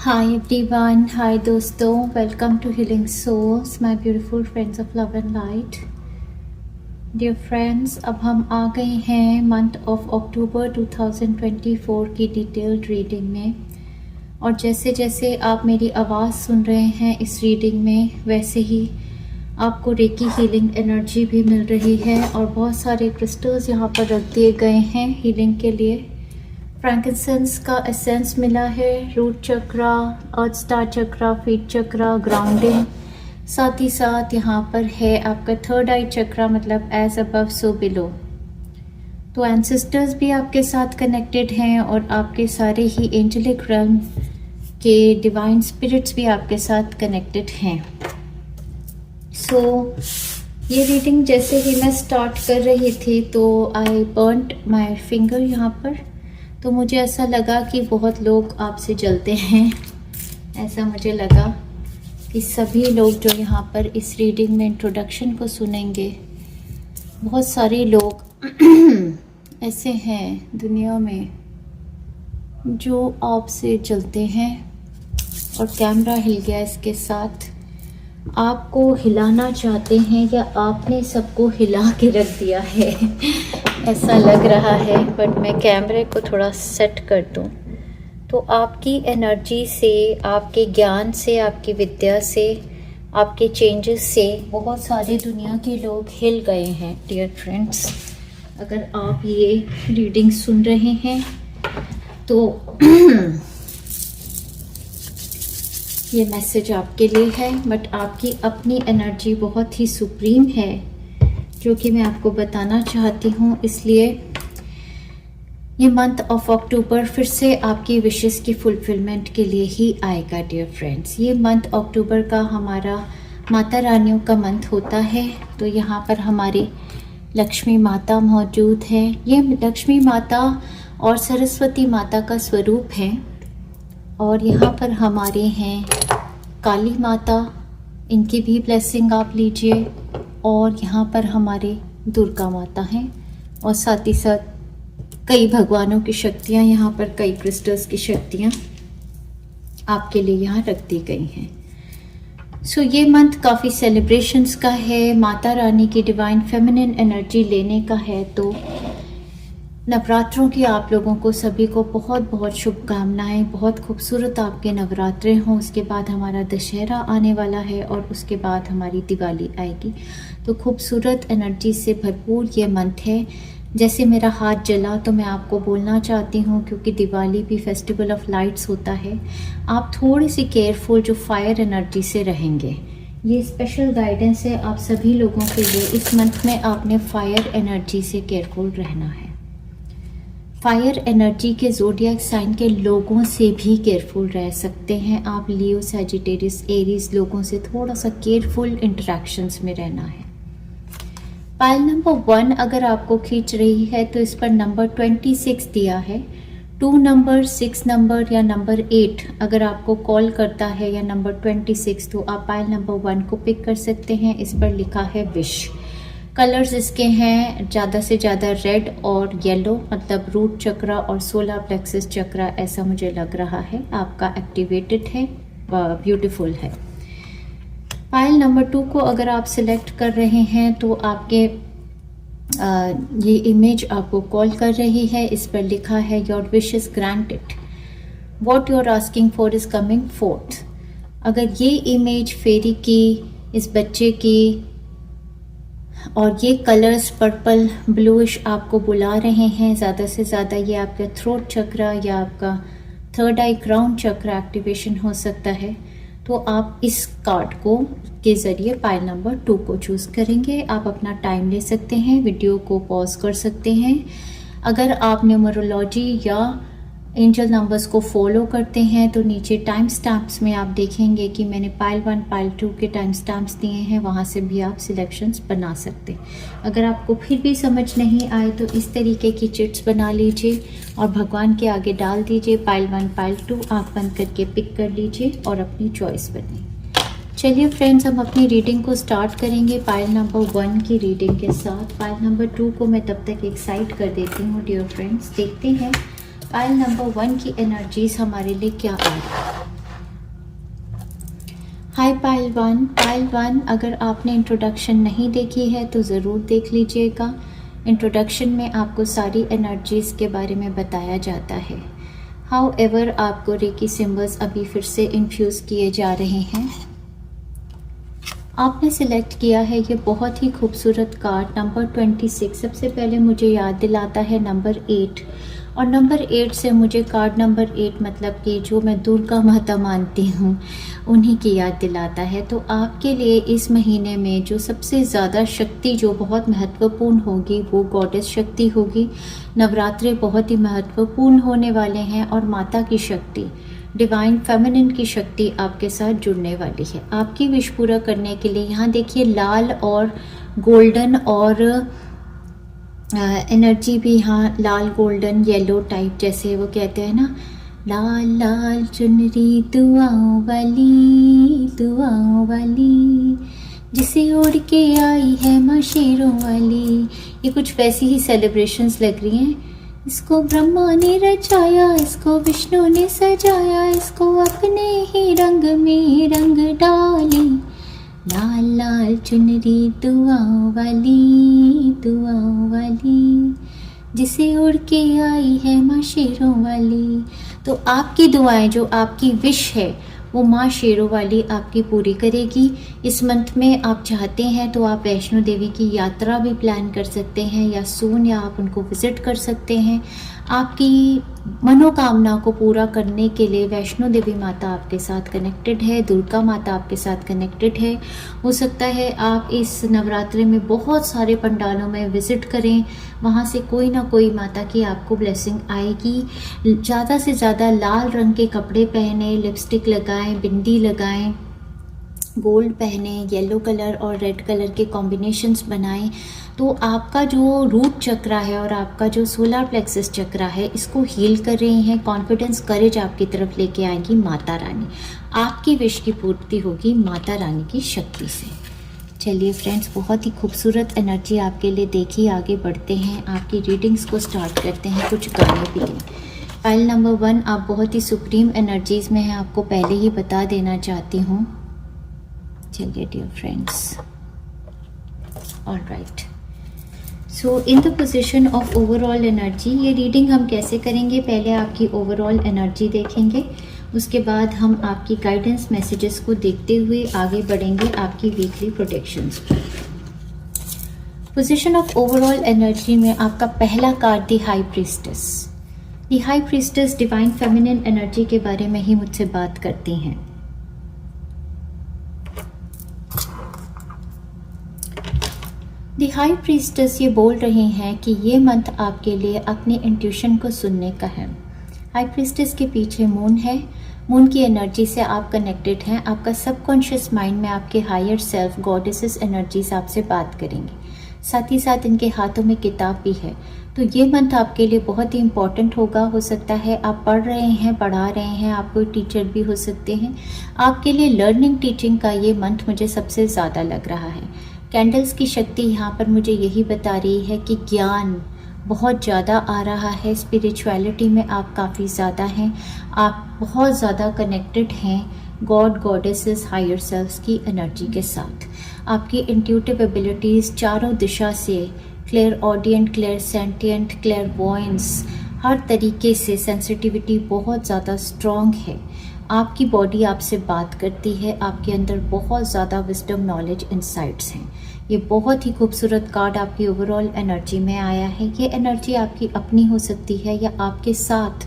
Hi everyone, hi दोस्तों, welcome to Healing Souls, my beautiful friends of love and light. Dear friends, अब हम आ गए हैं month of अक्टूबर 2024 की डिटेल्ड रीडिंग में। और जैसे जैसे आप मेरी आवाज़ सुन रहे हैं इस रीडिंग में, वैसे ही आपको रेकी हीलिंग एनर्जी भी मिल रही है और बहुत सारे क्रिस्टल्स यहाँ पर रख दिए गए हैं हीलिंग के लिए। फ्रैंकिंसेंस का एसेंस मिला है, रूट चक्रा, अर्थ स्टार चक्रा, फीट चक्रा, ग्राउंडिंग, साथ ही साथ यहाँ पर है आपका थर्ड आई चक्रा, मतलब एज अबव सो बिलो। तो एंसेस्टर्स भी आपके साथ कनेक्टेड हैं और आपके सारे ही एंजेलिक रेल्म के डिवाइन स्पिरिट्स भी आपके साथ कनेक्टेड हैं। सो ये रीडिंग जैसे ही मैं स्टार्ट कर रही थी तो आई बर्नड माय फिंगर यहाँ पर, तो मुझे ऐसा लगा कि बहुत लोग आपसे जलते हैं। ऐसा मुझे लगा कि सभी लोग जो यहाँ पर इस रीडिंग में इंट्रोडक्शन को सुनेंगे, बहुत सारे लोग ऐसे हैं दुनिया में जो आपसे जलते हैं। और कैमरा हिल गया इसके साथ, आपको हिलाना चाहते हैं या आपने सबको हिला के रख दिया है ऐसा लग रहा है। बट मैं कैमरे को थोड़ा सेट कर दूं तो आपकी एनर्जी से, आपके ज्ञान से, आपकी विद्या से, आपके चेंजेस से बहुत सारे दुनिया के लोग हिल गए हैं। डियर फ्रेंड्स, अगर आप ये रीडिंग सुन रहे हैं तो ये मैसेज आपके लिए है। बट आपकी अपनी एनर्जी बहुत ही सुप्रीम है जो कि मैं आपको बताना चाहती हूँ। इसलिए ये मंथ ऑफ अक्टूबर फिर से आपकी विशेस की फुलफिलमेंट के लिए ही आएगा। डियर फ्रेंड्स, ये मंथ अक्टूबर का हमारा माता रानियों का मंथ होता है। तो यहाँ पर हमारी लक्ष्मी माता मौजूद है। ये लक्ष्मी माता और सरस्वती माता का स्वरूप है। और यहाँ पर हमारे हैं काली माता, इनकी भी ब्लेसिंग आप लीजिए। और यहाँ पर हमारे दुर्गा माता हैं और साथ ही साथ कई भगवानों की शक्तियाँ, यहाँ पर कई क्रिस्टल्स की शक्तियाँ आपके लिए यहाँ रख दी गई हैं। सो ये मंथ काफ़ी सेलिब्रेशंस का है, माता रानी की डिवाइन फेमिनिन एनर्जी लेने का है। तो नवरात्रों की आप लोगों को सभी को बहुत बहुत शुभकामनाएं। बहुत खूबसूरत आपके नवरात्रे हों। उसके बाद हमारा दशहरा आने वाला है और उसके बाद हमारी दिवाली आएगी। तो खूबसूरत एनर्जी से भरपूर ये मंथ है। जैसे मेरा हाथ जला तो मैं आपको बोलना चाहती हूँ, क्योंकि दिवाली भी फेस्टिवल ऑफ लाइट्स होता है, आप थोड़ी सी केयरफुल जो फायर एनर्जी से रहेंगे। ये स्पेशल गाइडेंस है आप सभी लोगों के लिए। इस मंथ में आपने फायर एनर्जी से केयरफुल रहना है। फायर एनर्जी के ज़ोडिएक साइन के लोगों से भी केयरफुल रह सकते हैं आप। लियो, सैजिटेरियस, एरीज लोगों से थोड़ा सा केयरफुल इंटरेक्शंस में रहना है। पाइल नंबर 1 अगर आपको खींच रही है तो इस पर नंबर 26 दिया है। 2 नंबर, 6 नंबर या नंबर 8 अगर आपको कॉल करता है, या नंबर 26, तो आप पाइल नंबर 1 को पिक कर सकते हैं। इस पर लिखा है विश। कलर्स इसके हैं ज़्यादा से ज़्यादा रेड और येलो, मतलब रूट चक्रा और सोलर प्लेक्सस चक्रा, ऐसा मुझे लग रहा है आपका एक्टिवेटेड है, ब्यूटीफुल है। पाइल नंबर 2 को अगर आप सिलेक्ट कर रहे हैं तो आपके ये इमेज आपको कॉल कर रही है। इस पर लिखा है your wish is granted, what you are asking for is coming forth. अगर ये इमेज फेरी की, इस बच्चे की, और ये कलर्स पर्पल ब्लूइश आपको बुला रहे हैं, ज़्यादा से ज़्यादा ये आपका थ्रोट चक्रा या आपका थर्ड आई क्राउन चक्रा एक्टिवेशन हो सकता है। तो आप इस कार्ड को के ज़रिए पाइल नंबर 2 को चूज़ करेंगे। आप अपना टाइम ले सकते हैं, वीडियो को पॉज कर सकते हैं। अगर आप न्यूमरोलॉजी या एंजल नंबर्स को फॉलो करते हैं तो नीचे टाइम स्टैम्प्स में आप देखेंगे कि मैंने पाइल 1, पाइल 2 के टाइम स्टैम्प्स दिए हैं, वहाँ से भी आप सिलेक्शंस बना सकते हैं। अगर आपको फिर भी समझ नहीं आए तो इस तरीके की चिट्स बना लीजिए और भगवान के आगे डाल दीजिए। पाइल 1, पाइल 2 आँख बंद करके पिक कर लीजिए और अपनी चॉइस बने। चलिए फ्रेंड्स, हम अपनी रीडिंग को स्टार्ट करेंगे पाइल नंबर 1 की रीडिंग के साथ। पाइल नंबर 2 को मैं तब तक एक्साइट कर देती हूँ। डियर फ्रेंड्स, देखते हैं पाइल नंबर 1 की एनर्जीज हमारे लिए क्या आई। हाय पाइल वन, अगर आपने इंट्रोडक्शन नहीं देखी है तो ज़रूर देख लीजिएगा। इंट्रोडक्शन में आपको सारी एनर्जीज़ के बारे में बताया जाता है। हाउएवर आपको रेकी सिंबल्स अभी फिर से इन्फ्यूज़ किए जा रहे हैं। आपने सिलेक्ट किया है ये बहुत ही खूबसूरत कार्ड नंबर 26। सबसे पहले मुझे याद दिलाता है नंबर 8, और नंबर 8 से मुझे कार्ड नंबर 8 मतलब कि जो मैं दुर्गा माता मानती हूँ उन्हीं की याद दिलाता है। तो आपके लिए इस महीने में जो सबसे ज़्यादा शक्ति जो बहुत महत्वपूर्ण होगी वो गॉडेस शक्ति होगी। नवरात्रे बहुत ही महत्वपूर्ण होने वाले हैं और माता की शक्ति, डिवाइन फेमिनिन की शक्ति आपके साथ जुड़ने वाली है। आपकी विश पूरा करने के लिए यहाँ देखिए लाल और गोल्डन और एनर्जी भी यहाँ लाल गोल्डन येलो टाइप, जैसे वो कहते हैं ना, लाल लाल चुनरी दुआओं वाली जिसे ओढ़ के आई है माँ शेरों वाली। ये कुछ वैसी ही सेलिब्रेशंस लग रही हैं। इसको ब्रह्मा ने रचाया, इसको विष्णु ने सजाया, इसको अपने ही रंग में रंग डाली। लाल लाल चुनरी दुआओं वाली जिसे उड़ के आई है माँ शेरों वाली। तो आपकी दुआएं, जो आपकी विश है वो माँ शेरों वाली आपकी पूरी करेगी। इस मंथ में आप चाहते हैं तो आप वैष्णो देवी की यात्रा भी प्लान कर सकते हैं या सून, या आप उनको विज़िट कर सकते हैं। आपकी मनोकामना को पूरा करने के लिए वैष्णो देवी माता आपके साथ कनेक्टेड है, दुर्गा माता आपके साथ कनेक्टेड है। हो सकता है आप इस नवरात्रि में बहुत सारे पंडालों में विज़िट करें, वहाँ से कोई ना कोई माता की आपको ब्लेसिंग आएगी। ज़्यादा से ज़्यादा लाल रंग के कपड़े पहने, लिपस्टिक लगाएं, बिंदी लगाएं, गोल्ड पहने, येलो कलर और रेड कलर के कॉम्बिनेशंस बनाएं। तो आपका जो रूट चक्र है और आपका जो सोलर प्लेक्सस चक्र है इसको हील कर रही हैं। कॉन्फिडेंस, करेज आपकी तरफ लेके आएगी माता रानी। आपकी विश की पूर्ति होगी माता रानी की शक्ति से। चलिए फ्रेंड्स, बहुत ही खूबसूरत एनर्जी आपके लिए देखी। आगे बढ़ते हैं, आपकी रीडिंग्स को स्टार्ट करते हैं। कुछ गाने भी हैं। फाइल नंबर 1, आप बहुत ही सुप्रीम एनर्जीज़ में हैं, आपको पहले ही बता देना चाहती हूँ। चलिए dear friends, alright, so in the position of overall energy, ये रीडिंग हम कैसे करेंगे, पहले आपकी ओवरऑल एनर्जी देखेंगे, उसके बाद हम आपकी गाइडेंस मैसेजेस को देखते हुए आगे बढ़ेंगे आपकी weekly protections. Position of overall energy में आपका पहला card the high priestess. The high priestess divine feminine energy के बारे में ही मुझसे बात करती हैं। द हाई प्रीस्टेस ये बोल रहे हैं कि ये मंथ आपके लिए अपने इंट्यूशन को सुनने का है। हाई प्रीस्टेस के पीछे मून है। मून की एनर्जी से आप कनेक्टेड हैं। आपका सबकॉन्शियस माइंड में आपके हायर सेल्फ, गॉडेसेस एनर्जीज आपसे बात करेंगे। साथ ही साथ इनके हाथों में किताब भी है। तो ये मंथ आपके लिए बहुत ही इम्पॉर्टेंट होगा। हो सकता है आप पढ़ रहे हैं, पढ़ा रहे हैं, आप कोई टीचर भी हो सकते हैं। आपके लिए लर्निंग टीचिंग का ये मंथ मुझे सबसे ज़्यादा लग रहा है। कैंडल्स की शक्ति यहाँ पर मुझे यही बता रही है कि ज्ञान बहुत ज़्यादा आ रहा है। स्पिरिचुअलिटी में आप काफ़ी ज़्यादा हैं, आप बहुत ज़्यादा कनेक्टेड हैं गॉड, गॉडेसेस, हायर सेल्फ्स की एनर्जी के साथ। आपकी इंट्यूटिव एबिलिटीज़ चारों दिशा से, clairaudient, clairsentient, clairvoyance, हर तरीके से सेंसिटिविटी बहुत ज़्यादा स्ट्रॉन्ग है। आपकी बॉडी आपसे बात करती है, आपके अंदर बहुत ज़्यादा विजडम, नॉलेज, इंसाइट्स हैं। ये बहुत ही खूबसूरत कार्ड आपकी ओवरऑल एनर्जी में आया है। ये एनर्जी आपकी अपनी हो सकती है या आपके साथ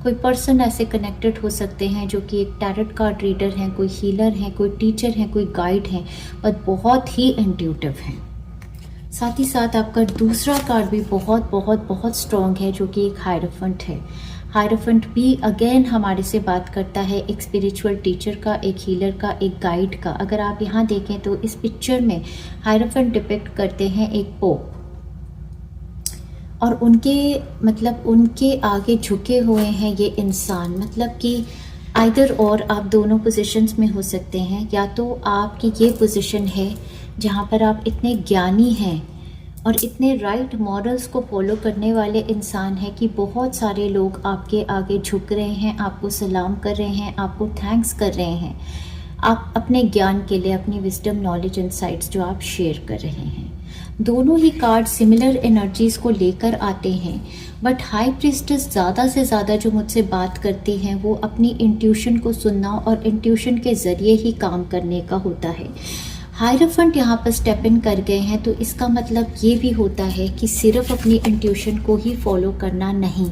कोई पर्सन ऐसे कनेक्टेड हो सकते हैं जो कि एक टैरोट कार्ड रीडर हैं, कोई हीलर हैं, कोई टीचर हैं, कोई गाइड हैं, पर बहुत ही इंट्यूटिव हैं। साथ ही साथ आपका दूसरा कार्ड भी बहुत बहुत बहुत स्ट्रॉन्ग है जो कि एक हायरोफेंट है। हायरोफेंट भी अगेन हमारे से बात करता है एक स्पिरिचुअल टीचर का, एक हीलर का, एक गाइड का। अगर आप यहाँ देखें तो इस पिक्चर में हायरोफेंट डिपिक्ट करते हैं एक पोप, और उनके आगे झुके हुए हैं ये इंसान। मतलब कि आइदर और आप दोनों पोजीशंस में हो सकते हैं। या तो आपकी ये पोजीशन है जहाँ पर आप इतने ज्ञानी हैं और इतने राइट मॉरल्स को फॉलो करने वाले इंसान हैं कि बहुत सारे लोग आपके आगे झुक रहे हैं, आपको सलाम कर रहे हैं, आपको थैंक्स कर रहे हैं। आप अपने ज्ञान के लिए, अपनी विजडम, नॉलेज, इनसाइट्स जो आप शेयर कर रहे हैं। दोनों ही कार्ड सिमिलर एनर्जीज को लेकर आते हैं, बट हाई प्रीस्टेस ज़्यादा से ज़्यादा जो मुझसे बात करती हैं वो अपनी इंट्यूशन को सुनना और इंट्यूशन के ज़रिए ही काम करने का होता है। हायरोफेंट यहाँ पर स्टेप इन कर गए हैं, तो इसका मतलब ये भी होता है कि सिर्फ अपनी इंट्यूशन को ही फॉलो करना नहीं,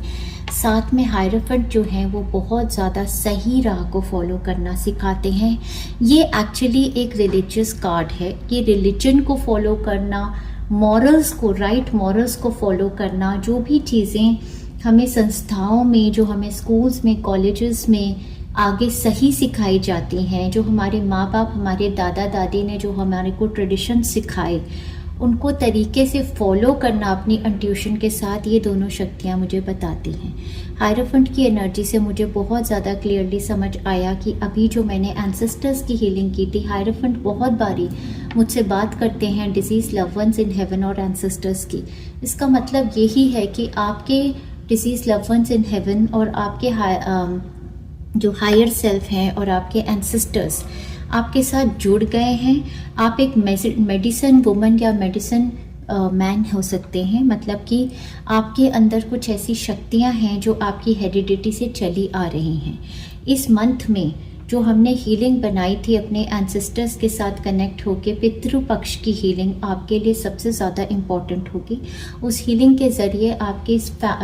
साथ में हायरोफेंट जो हैं वो बहुत ज़्यादा सही राह को फॉलो करना सिखाते हैं। ये एक्चुअली एक रिलीजियस कार्ड है। ये रिलीजन को फॉलो करना, मॉरल्स को, राइट मॉरल्स को फॉलो करना, जो भी चीज़ें हमें संस्थाओं में, जो हमें स्कूल्स में, कॉलेजेस में आगे सही सिखाई जाती हैं, जो हमारे माँ बाप, हमारे दादा दादी ने जो हमारे को ट्रेडिशन सिखाए, उनको तरीके से फॉलो करना अपनी इंट्यूशन के साथ, ये दोनों शक्तियाँ मुझे बताती हैं। हायरोफेंट की एनर्जी से मुझे बहुत ज़्यादा क्लियरली समझ आया कि अभी जो मैंने एंसेस्टर्स की हीलिंग की थी, हायरोफेंट बहुत बारी मुझसे बात करते हैं deceased loved ones in heaven और एंसेस्टर्स की। इसका मतलब यही है कि आपके deceased loved ones in heaven और आपके जो हायर सेल्फ हैं और आपके एंसेस्टर्स आपके साथ जुड़ गए हैं। आप एक मेडिसिन वुमन या मेडिसिन मैन हो सकते हैं, मतलब कि आपके अंदर कुछ ऐसी शक्तियां हैं जो आपकी हेरिडिटी से चली आ रही हैं। इस मंथ में जो हमने हीलिंग बनाई थी अपने एंसेस्टर्स के साथ कनेक्ट होके, पितृ पक्ष की हीलिंग आपके लिए सबसे ज़्यादा इम्पॉर्टेंट होगी। उस हीलिंग के ज़रिए आपके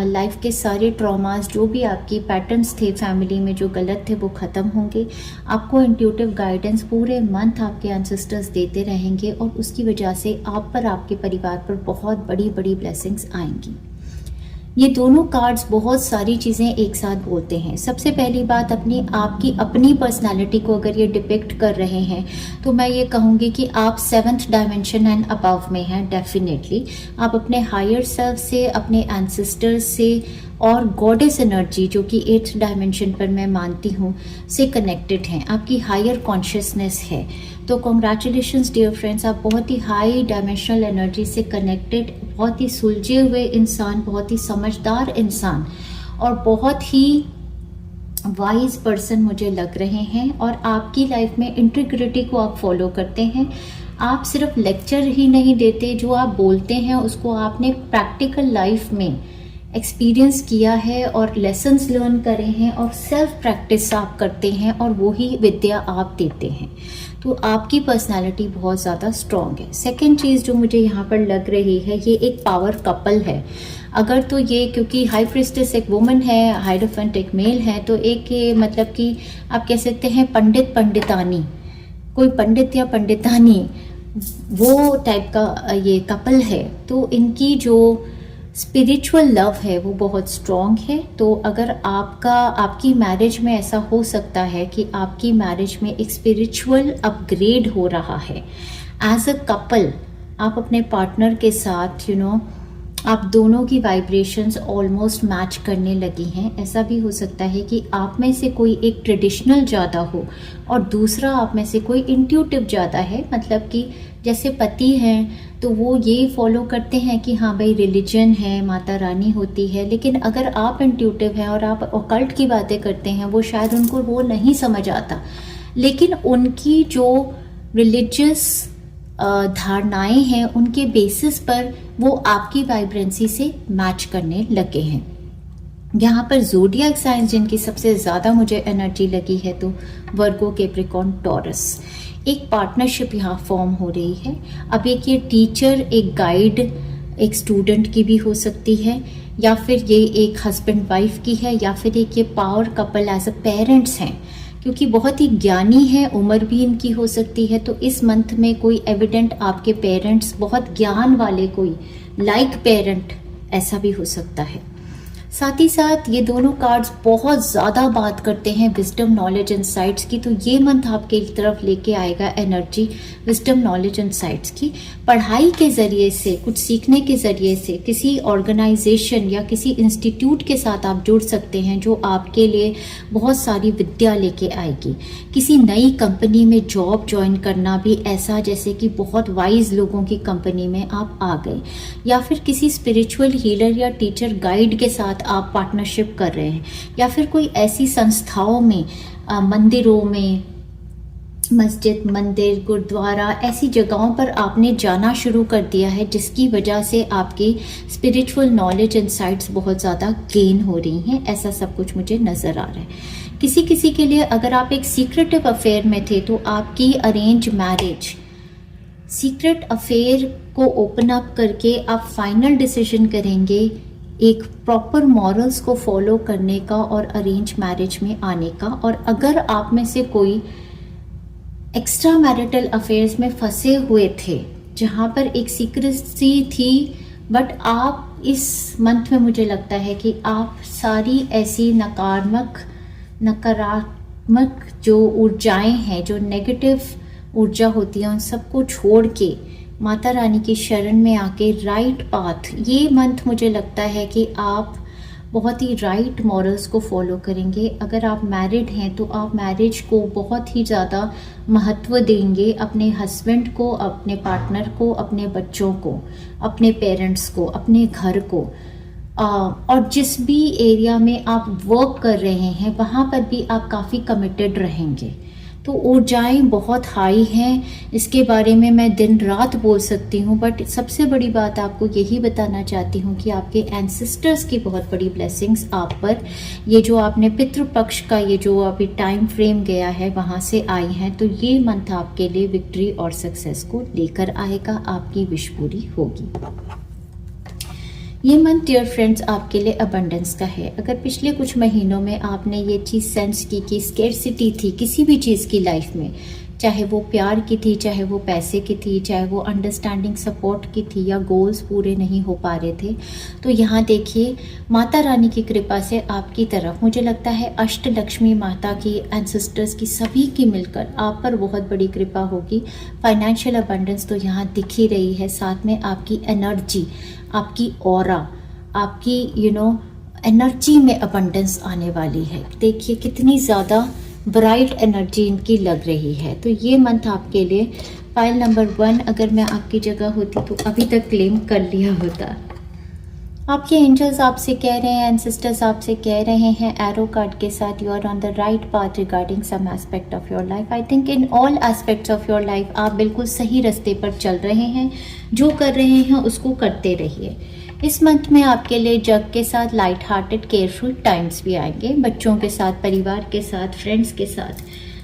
लाइफ के सारे ट्रॉमास, जो भी आपकी पैटर्न्स थे फैमिली में जो गलत थे, वो ख़त्म होंगे। आपको इंट्यूटिव गाइडेंस पूरे मंथ आपके एंसेस्टर्स देते रहेंगे और उसकी वजह से आप पर, आपके परिवार पर बहुत बड़ी बड़ी ब्लेसिंग्स आएंगी। ये दोनों कार्ड्स बहुत सारी चीज़ें एक साथ बोलते हैं। सबसे पहली बात, आपकी अपनी पर्सनालिटी को अगर ये डिपिक्ट कर रहे हैं तो मैं ये कहूँगी कि आप 7th डायमेंशन एंड अबव में हैं। डेफिनेटली आप अपने हायर सेल्फ से, अपने एंसेस्टर्स से और गॉडेस एनर्जी जो कि 8th डायमेंशन पर मैं मानती हूँ से कनेक्टेड हैं। आपकी हायर कॉन्शियसनेस है। तो कॉन्ग्रेचुलेशंस डियर फ्रेंड्स, आप बहुत ही हाई डायमेंशनल एनर्जी से कनेक्टेड, बहुत ही सुलझे हुए इंसान, बहुत ही समझदार इंसान और बहुत ही वाइज पर्सन मुझे लग रहे हैं। और आपकी लाइफ में इंटीग्रिटी को आप फॉलो करते हैं। आप सिर्फ लेक्चर ही नहीं देते, जो आप बोलते हैं उसको आपने प्रैक्टिकल लाइफ में एक्सपीरियंस किया है और लेसन्स लर्न करे हैं और सेल्फ प्रैक्टिस आप करते हैं और वही विद्या आप देते हैं। तो आपकी पर्सनालिटी बहुत ज़्यादा स्ट्रॉन्ग है। सेकंड चीज़ जो मुझे यहाँ पर लग रही है, ये एक पावर कपल है। अगर तो ये, क्योंकि हाई प्रीस्टेस एक वुमन है, हायरोफेंट एक मेल है, तो एक ये मतलब कि आप कह सकते हैं पंडित पंडितानी, कोई पंडित या पंडितानी, वो टाइप का ये कपल है। तो इनकी जो स्पिरिचुअल लव है वो बहुत स्ट्रॉन्ग है। तो अगर आपकी मैरिज में ऐसा हो सकता है कि आपकी मैरिज में एक स्पिरिचुअल अपग्रेड हो रहा है एज अ कपल, आप अपने पार्टनर के साथ आप दोनों की वाइब्रेशंस ऑलमोस्ट मैच करने लगी हैं। ऐसा भी हो सकता है कि आप में से कोई एक ट्रेडिशनल ज़्यादा हो और दूसरा आप में से कोई इंट्यूटिव ज़्यादा है। मतलब कि जैसे पति हैं तो वो ये फॉलो करते हैं कि हाँ भाई रिलीजन है, माता रानी होती है, लेकिन अगर आप इंट्यूटिव हैं और आप ऑकल्ट की बातें करते हैं, वो शायद उनको वो नहीं समझ आता, लेकिन उनकी जो रिलीजियस धारणाएं हैं उनके बेसिस पर वो आपकी वाइब्रेंसी से मैच करने लगे हैं। यहाँ पर ज़ोडिएक साइंस जिनकी सबसे ज़्यादा मुझे एनर्जी लगी है, तो वर्गो, कैप्रिकॉर्न, टॉरस, एक पार्टनरशिप यहाँ फॉर्म हो रही है। अब एक ये टीचर, एक गाइड, एक स्टूडेंट की भी हो सकती है, या फिर ये एक हस्बैंड वाइफ की है, या फिर एक ये power couple as a parents हैं, क्योंकि बहुत ही ज्ञानी है, उम्र भी इनकी हो सकती है। तो इस मंथ में कोई एविडेंट आपके पेरेंट्स, बहुत ज्ञान वाले कोई लाइक पेरेंट, ऐसा भी हो सकता है। साथ ही साथ ये दोनों कार्ड्स बहुत ज़्यादा बात करते हैं विजडम, नॉलेज, इनसाइट्स की। तो ये मंथ आपके तरफ लेके आएगा एनर्जी विजडम, नॉलेज, इनसाइट्स की। पढ़ाई के ज़रिए से, कुछ सीखने के ज़रिए से किसी ऑर्गेनाइजेशन या किसी इंस्टीट्यूट के साथ आप जुड़ सकते हैं जो आपके लिए बहुत सारी विद्या लेके आएगी। किसी नई कंपनी में जॉब ज्वाइन करना भी ऐसा, जैसे कि बहुत वाइज लोगों की कंपनी में आप आ गए, या फिर किसी स्पिरिचुअल हीलर या टीचर गाइड के साथ आप पार्टनरशिप कर रहे हैं, या फिर कोई ऐसी संस्थाओं में, मंदिरों में, मस्जिद, मंदिर, गुरुद्वारा, ऐसी जगहों पर आपने जाना शुरू कर दिया है, जिसकी वजह से आपकी स्पिरिचुअल नॉलेज इनसाइट्स बहुत ज़्यादा गेन हो रही हैं। ऐसा सब कुछ मुझे नज़र आ रहा है। किसी किसी के लिए अगर आप एक सीक्रेटिव अफेयर में थे तो आपकी अरेंज मैरिज, सीक्रेट अफेयर को ओपन अप करके आप फाइनल डिसीजन करेंगे एक प्रॉपर मॉरल्स को फॉलो करने का और अरेंज मैरिज में आने का। और अगर आप में से कोई एक्स्ट्रा मैरिटल अफेयर्स में फंसे हुए थे जहाँ पर एक सीक्रेसी थी, बट आप इस मंथ में मुझे लगता है कि आप सारी ऐसी नकारात्मक जो ऊर्जाएं हैं, जो नेगेटिव ऊर्जा होती है, उन सबको छोड़ के माता रानी की शरण में आके राइट पाथ, ये मंथ मुझे लगता है कि आप बहुत ही राइट मॉरल्स को फॉलो करेंगे। अगर आप मैरिड हैं तो आप मैरिज को बहुत ही ज़्यादा महत्व देंगे, अपने हस्बैंड को, अपने पार्टनर को, अपने बच्चों को, अपने पेरेंट्स को, अपने घर को। और जिस भी एरिया में आप वर्क कर रहे हैं वहाँ पर भी आप काफ़ी कमिटेड रहेंगे। तो ऊर्जाएं बहुत हाई हैं, इसके बारे में मैं दिन रात बोल सकती हूँ, बट सबसे बड़ी बात आपको यही बताना चाहती हूँ कि आपके एंसेस्टर्स की बहुत बड़ी ब्लेसिंग्स आप पर, ये जो आपने पितृपक्ष का ये जो अभी टाइम फ्रेम गया है वहाँ से आई हैं। तो ये मंथ आपके लिए विक्ट्री और सक्सेस को लेकर आएगा, आपकी विश पूरी होगी। ये मंथ डियर फ्रेंड्स आपके लिए अबंडेंस का है। अगर पिछले कुछ महीनों में आपने ये चीज़ सेंस की कि स्केर्सिटी थी किसी भी चीज़ की लाइफ में, चाहे वो प्यार की थी, चाहे वो पैसे की थी, चाहे वो अंडरस्टैंडिंग सपोर्ट की थी, या गोल्स पूरे नहीं हो पा रहे थे, तो यहाँ देखिए माता रानी की कृपा से आपकी तरफ मुझे लगता है अष्ट लक्ष्मी माता की, एंसेस्टर्स की, सभी की मिलकर आप पर बहुत बड़ी कृपा होगी। फाइनेंशियल अबंडेंस तो यहाँ दिख ही रही है, साथ में आपकी एनर्जी, आपकी ऑरा, आपकी एनर्जी में अबंडेंस आने वाली है। देखिए कितनी ज़्यादा ब्राइट एनर्जी इनकी लग रही है। तो ये मंथ आपके लिए फाइल नंबर 1 अगर मैं आपकी जगह होती तो अभी तक क्लेम कर लिया होता। आपके एंजल्स आपसे कह रहे हैं, एंसेस्टर्स आपसे कह रहे हैं एरो कार्ड के साथ, you are on the right path regarding some aspect of your life. I think in all aspects of your life आप बिल्कुल सही रास्ते पर चल रहे हैं। जो कर रहे हैं उसको करते रहिए। इस मंथ में आपके लिए जग के साथ लाइट हार्टेड केयरफुल टाइम्स भी आएंगे, बच्चों के साथ, परिवार के साथ, फ्रेंड्स के साथ,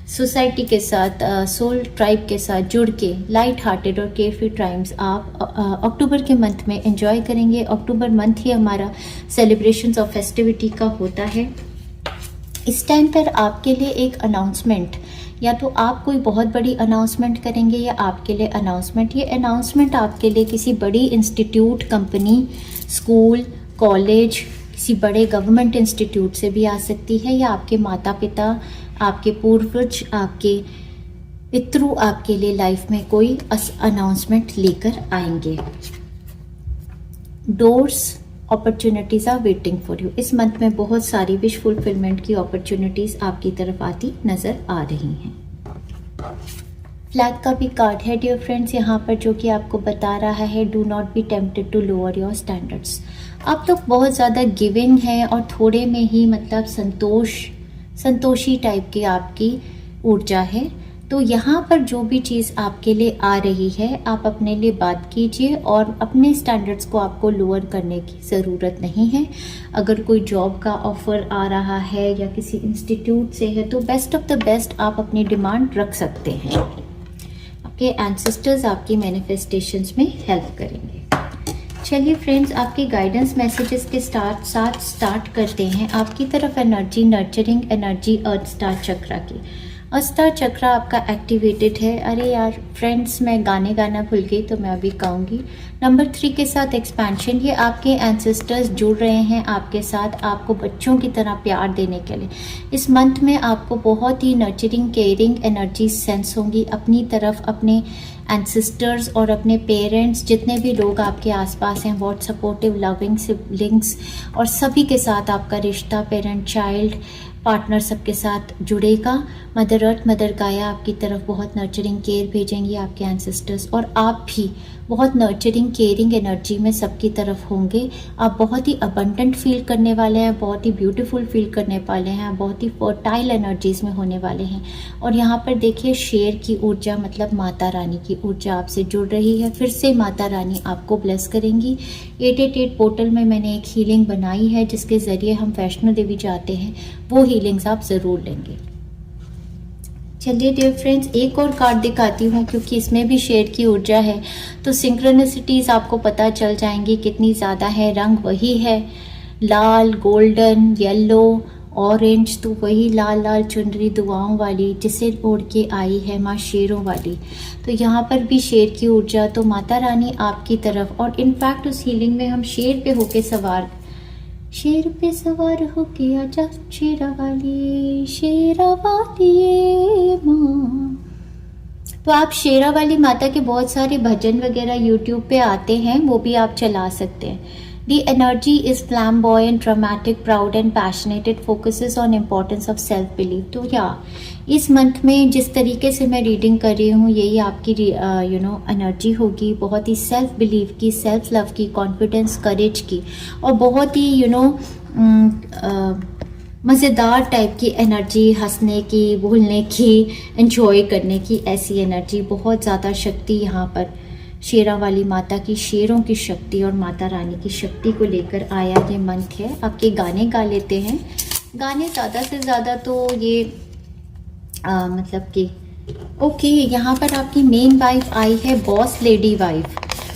सोसाइटी के साथ, सोल ट्राइब के साथ जुड़ के लाइट हार्टेड और केयरफुल टाइम्स आप अक्टूबर के मंथ में एंजॉय करेंगे। अक्टूबर मंथ ही हमारा सेलिब्रेशंस ऑफ फेस्टिविटी का होता है। इस टाइम पर आपके लिए एक अनाउंसमेंट, या तो आप कोई बहुत बड़ी अनाउंसमेंट करेंगे या आपके लिए अनाउंसमेंट। ये अनाउंसमेंट आपके लिए किसी बड़ी इंस्टीट्यूट, कंपनी, स्कूल, कॉलेज, किसी बड़े गवर्नमेंट इंस्टीट्यूट से भी आ सकती है, या आपके माता पिता, आपके पूर्वज, आपके पितृ आपके लिए लाइफ में कोई अनाउंसमेंट लेकर आएंगे। Doors, opportunities are waiting for you. इस मंथ में बहुत सारी विश फुलफिलमेंट की अपॉर्चुनिटीज़ आपकी तरफ आती नज़र आ रही हैं। फ्लैग का भी कार्ड है डियर फ्रेंड्स यहाँ पर, जो कि आपको बता रहा है do not be tempted to lower your standards. आप लोग बहुत ज़्यादा गिविंग हैं और थोड़े में ही मतलब संतोषी टाइप की आपकी ऊर्जा है। तो यहाँ पर जो भी चीज़ आपके लिए आ रही है आप अपने लिए बात कीजिए, और अपने स्टैंडर्ड्स को आपको लोअर करने की ज़रूरत नहीं है। अगर कोई जॉब का ऑफ़र आ रहा है या किसी इंस्टीट्यूट से है तो बेस्ट ऑफ द बेस्ट आप अपनी डिमांड रख सकते हैं। आपके एंसेस्टर्स आपकी मैनिफेस्टेशंस में हेल्प करेंगे। चलिए फ्रेंड्स, आपके गाइडेंस मैसेजेस के साथ स्टार्ट करते हैं। आपकी तरफ energy, nurturing energy earth star chakra की। अस्ता चक्र आपका एक्टिवेटेड है। अरे यार फ्रेंड्स, मैं गाने गाना भूल गई तो मैं अभी गाऊंगी। नंबर 3 के साथ एक्सपेंशन, ये आपके एंसेस्टर्स जुड़ रहे हैं आपके साथ, आपको बच्चों की तरह प्यार देने के लिए। इस मंथ में आपको बहुत ही नर्चरिंग, केयरिंग एनर्जी सेंस होंगी अपनी तरफ, अपने एंसेस्टर्स और अपने पेरेंट्स, जितने भी लोग आपके आसपास हैं, बहुत सपोर्टिव, लविंग सिबलिंग्स, और सभी के साथ आपका रिश्ता पेरेंट चाइल्ड पार्टनर सबके साथ जुड़ेगा। मदर अर्थ, मदर गाया आपकी तरफ बहुत नर्चरिंग केयर भेजेंगी, आपके एंसेस्टर्स, और आप भी बहुत नर्चरिंग केयरिंग एनर्जी में सबकी तरफ होंगे। आप बहुत ही अबंडेंट फील करने वाले हैं, बहुत ही ब्यूटीफुल फील करने वाले हैं, बहुत ही फर्टाइल एनर्जीज में होने वाले हैं। और यहाँ पर देखिए शेर की ऊर्जा, मतलब माता रानी की ऊर्जा आपसे जुड़ रही है। फिर से माता रानी आपको ब्लेस करेंगी। 888 पोर्टल में मैंने एक हीलिंग बनाई है जिसके ज़रिए हम वैष्णो देवी जाते हैं, वो हीलिंग्स आप ज़रूर लेंगे। चलिए डियर फ्रेंड्स, एक और कार्ड दिखाती हूँ क्योंकि इसमें भी शेर की ऊर्जा है, तो सिंक्रोनिसिटीज़ आपको पता चल जाएंगी कितनी ज़्यादा है। रंग वही है, लाल, गोल्डन, येलो, ऑरेंज, तो वही लाल लाल चुनरी दुआओं वाली जिसे ओढ़ के आई है माँ शेरों वाली। तो यहाँ पर भी शेर की ऊर्जा, तो माता रानी आपकी तरफ, और इनफैक्ट उस हीलिंग में हम शेर पे होके सवार, शेर पे सवार होके आजा शेरा वाली माँ। तो आप शेरा वाली माता के बहुत सारे भजन वगैरह यूट्यूब पे आते हैं, वो भी आप चला सकते हैं। The energy is flamboyant, dramatic, proud and passionate. It focuses on importance of self-belief. तो इस मंथ में जिस तरीके से मैं रीडिंग कर रही हूँ यही आपकी एनर्जी होगी, बहुत ही सेल्फ बिलीव की, सेल्फ लव की, कॉन्फिडेंस, करेज की, और बहुत ही मज़ेदार टाइप की एनर्जी, हंसने की, भूलने की, एंजॉय करने की, ऐसी एनर्जी, बहुत ज़्यादा शक्ति यहाँ पर शेरा वाली माता की, शेरों की शक्ति और माता रानी की शक्ति को लेकर आया ये मंथ है। आपके गाने गा लेते हैं, गाने ज़्यादा से ज़्यादा तो ये मतलब कि ओके। यहाँ पर आपकी मेन वाइफ आई है बॉस लेडी वाइफ,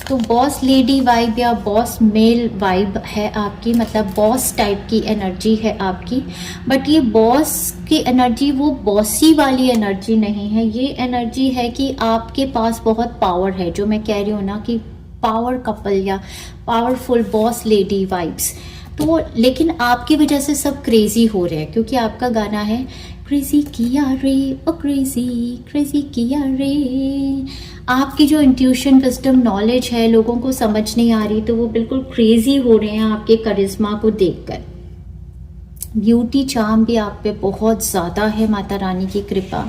तो बॉस लेडी वाइब या बॉस मेल वाइब है आपकी, मतलब बॉस टाइप की एनर्जी है आपकी। बट ये बॉस की एनर्जी वो बॉसी वाली एनर्जी नहीं है, ये एनर्जी है कि आपके पास बहुत पावर है, जो मैं कह रही हूँ ना कि पावर कपल या पावरफुल बॉस लेडी वाइब्स। तो लेकिन आपकी वजह से सब क्रेजी हो रहे हैं क्योंकि आपका गाना है क्रेजी किया रे ओ क्रेजी, क्रेजी किया रे। आपकी जो इंट्यूशन, विजडम, नॉलेज है लोगों को समझ नहीं आ रही, तो वो बिल्कुल क्रेजी हो रहे हैं आपके करिश्मा को देखकर। ब्यूटी चार्म भी आप पे बहुत ज़्यादा है, माता रानी की कृपा।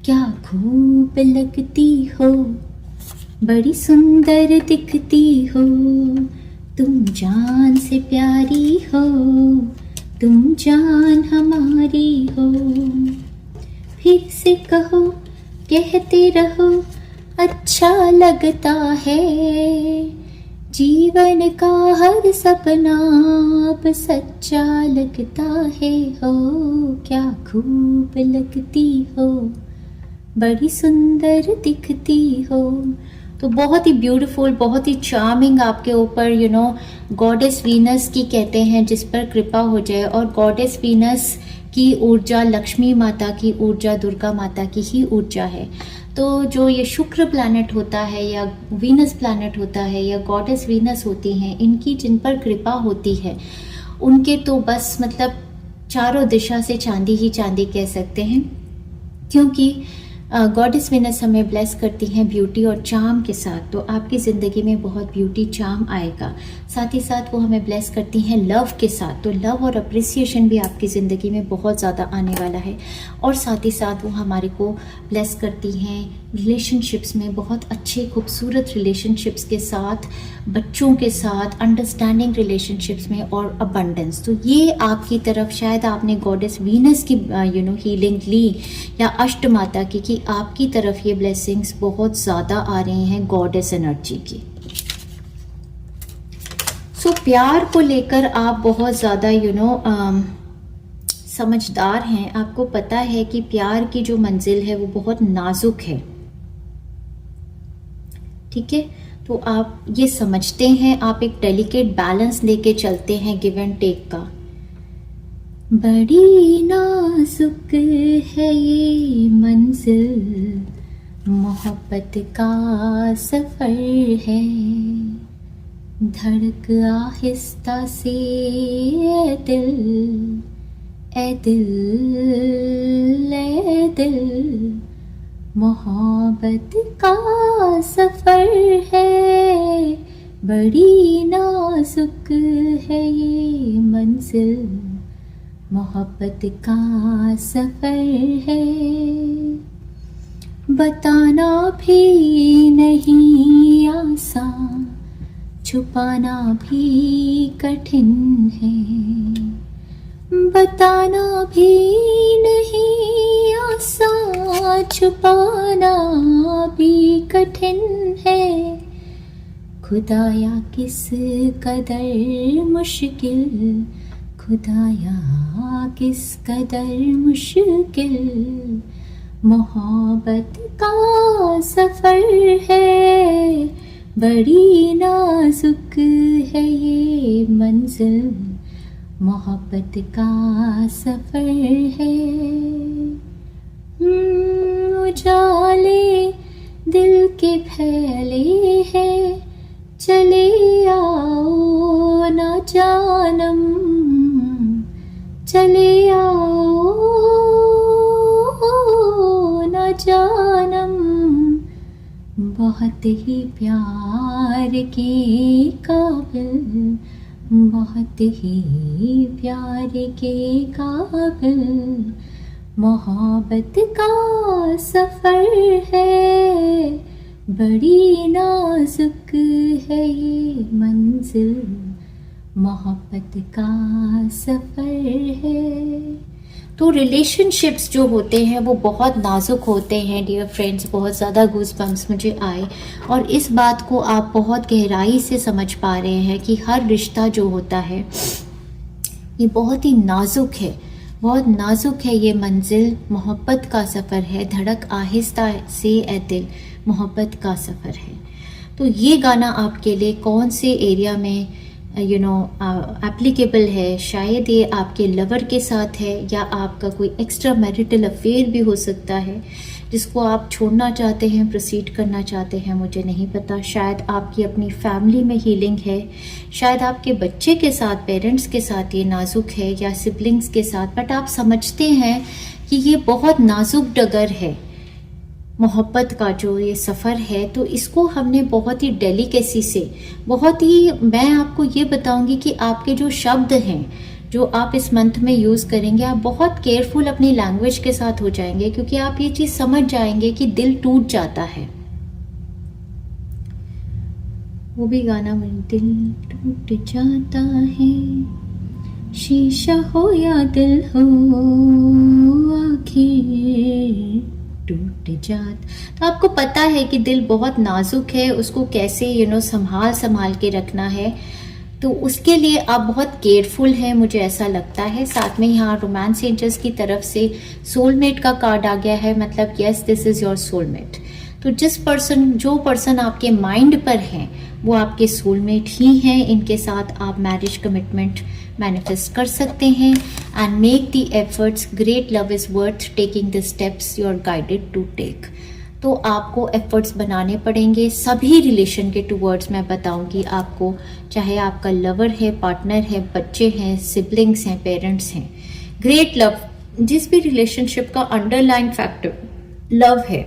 क्या खूब लगती हो, बड़ी सुंदर दिखती हो, तुम जान से प्यारी हो, तुम जान हमारी हो। फिर से कहो, कहते रहो, अच्छा लगता है, जीवन का हर सपना अब सच्चा लगता है। हो क्या खूब लगती हो, बड़ी सुंदर दिखती हो। तो बहुत ही ब्यूटीफुल, बहुत ही चार्मिंग आपके ऊपर गॉडेस वीनस की कहते हैं जिस पर कृपा हो जाए, और गॉडेस वीनस की ऊर्जा लक्ष्मी माता की ऊर्जा, दुर्गा माता की ही ऊर्जा है। तो जो ये शुक्र प्लैनेट होता है या वीनस प्लैनेट होता है या गॉडेस वीनस होती हैं, इनकी जिन पर कृपा होती है उनके तो बस मतलब चारों दिशा से चांदी ही चांदी कह सकते हैं, क्योंकि गॉडेस वीनस हमें ब्लेस करती हैं ब्यूटी और चार्म के साथ। तो आपकी ज़िंदगी में बहुत ब्यूटी चार्म आएगा, साथ ही साथ वो हमें ब्लेस करती हैं लव के साथ। तो लव और अप्रिसिएशन भी आपकी ज़िंदगी में बहुत ज़्यादा आने वाला है, और साथ ही साथ वो हमारे को ब्लेस करती हैं रिलेशनशिप्स में, बहुत अच्छे खूबसूरत रिलेशनशिप्स के साथ, बच्चों के साथ, अंडरस्टैंडिंग रिलेशनशिप्स में, और अबंडेंस। तो ये आपकी तरफ शायद आपने गॉडेस वीनस की हीलिंग ली या अष्ट माता की, कि आपकी तरफ ये ब्लेसिंग्स बहुत ज़्यादा आ रही हैं गॉडेस एनर्जी की। सो प्यार को लेकर आप बहुत ज़्यादा समझदार हैं। आपको पता है कि प्यार की जो मंजिल है वो बहुत नाजुक है, ठीक है। तो आप ये समझते हैं, आप एक डेलिकेट बैलेंस लेके चलते हैं गिव एंड टेक का। बड़ी नाजुक है ये मंजिल, मोहब्बत का सफर है, धड़क आहिस्ता से ए दिल, ए दिल, ए दिल, मोहब्बत का सफर है, बड़ी नाजुक है ये मंजिल, मोहब्बत का सफर है, बताना भी नहीं आसान, छुपाना भी कठिन है। बताना भी नहीं आसान, छुपाना भी कठिन है। खुदाया किस कदर मुश्किल, खुदाया किस कदर मुश्किल, मोहब्बत का सफ़र है, बड़ी नाजुक है ये मंजिल, मोहब्बत का सफ़र है। उजाले दिल के फैले हैं, चले आओ ना जानम, चले आओ ना जानम, बहुत ही प्यार के काबिल, बहुत ही प्यार के काबिल, मोहब्बत का सफ़र है, बड़ी नाजुक है ये मंजिल, मोहब्बत का सफ़र है। तो रिलेशनशिप्स जो होते हैं वो बहुत नाजुक होते हैं डियर फ्रेंड्स। बहुत ज़्यादा गूज़बम्प्स मुझे आए और इस बात को आप बहुत गहराई से समझ पा रहे हैं कि हर रिश्ता जो होता है ये बहुत ही नाजुक है, बहुत नाजुक है ये मंजिल, मोहब्बत का सफ़र है, धड़क आहिस्ता से ए दिल, मोहब्बत का सफ़र है। तो ये गाना आपके लिए कौन से एरिया में एप्लीकेबल है? शायद ये आपके लवर के साथ है या आपका कोई एक्स्ट्रा मैरिटल अफेयर भी हो सकता है जिसको आप छोड़ना चाहते हैं, प्रोसीड करना चाहते हैं, मुझे नहीं पता। शायद आपकी अपनी फैमिली में हीलिंग है, शायद आपके बच्चे के साथ, पेरेंट्स के साथ ये नाजुक है या सिबलिंग्स के साथ, बट आप समझते हैं कि ये बहुत नाजुक डगर है मोहब्बत का जो ये सफ़र है। तो इसको हमने बहुत ही डेलिकेसी से, बहुत ही, मैं आपको ये बताऊंगी कि आपके जो शब्द हैं जो आप इस मंथ में यूज़ करेंगे, आप बहुत केयरफुल अपनी लैंग्वेज के साथ हो जाएंगे क्योंकि आप ये चीज़ समझ जाएंगे कि दिल टूट जाता है। वो भी गाना में दिल टूट जाता है, शीशा हो या दिल हो आखिर टूट जात। तो आपको पता है कि दिल बहुत नाजुक है, उसको कैसे संभाल के रखना है। तो उसके लिए आप बहुत केयरफुल हैं, मुझे ऐसा लगता है। साथ में यहाँ रोमांस एंजल्स की तरफ से सोलमेट का कार्ड आ गया है, मतलब yes this is your soulmate. तो जो पर्सन आपके माइंड पर हैं वो आपके सोलमेट ही हैं, इनके साथ आप मैरिज कमिटमेंट मैनिफेस्ट कर सकते हैं। And make the efforts, great love is worth taking the steps you are guided to take. तो आपको एफर्ट्स बनाने पड़ेंगे सभी रिलेशन के टूवर्ड्स। मैं बताऊंगी आपको, चाहे आपका लवर है, पार्टनर है, बच्चे हैं, सिबलिंग्स हैं, पेरेंट्स हैं, ग्रेट लव, जिस भी रिलेशनशिप का अंडरलाइन फैक्टर लव है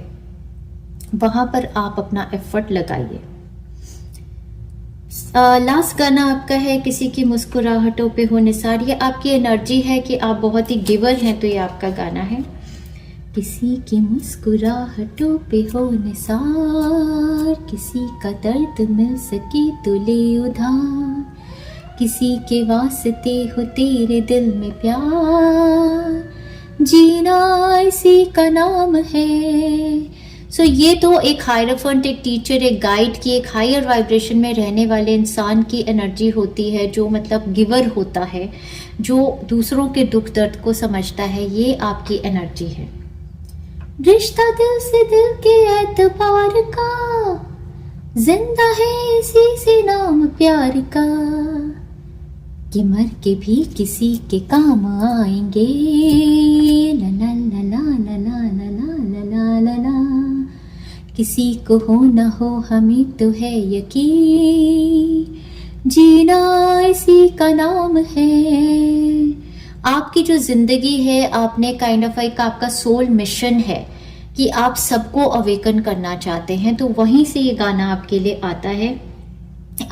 वहाँ पर आप अपना एफर्ट लगाइए। लास्ट गाना आपका है किसी की मुस्कुराहटों पे हो निसार। ये आपकी एनर्जी है कि आप बहुत ही गिवर हैं, तो ये आपका गाना है। किसी की मुस्कुराहटों पे हो निसार, किसी का दर्द मिल सके तो ले उधार, किसी के वास्ते हो तेरे दिल में प्यार, जीना इसी का नाम है। सो ये तो एक हायरफेंट, एक टीचर, एक गाइड की, एक हायर वाइब्रेशन में रहने वाले इंसान की एनर्जी होती है, जो मतलब गिवर होता है, जो दूसरों के दुख दर्द को समझता है। ये आपकी एनर्जी है। रिश्ता दिल से दिल के एतबार का, जिंदा है इसी से नाम प्यार का, कि मर के भी किसी के काम आएंगे, ला ला ला ला ला ला ला ला ला ला, किसी को हो ना हो हमें तो है यकीन, जीना इसी का नाम है। आपकी जो जिंदगी है, आपने काइंड ऑफ एक आपका सोल मिशन है कि आप सबको अवेकन करना चाहते हैं। तो वहीं से ये गाना आपके लिए आता है।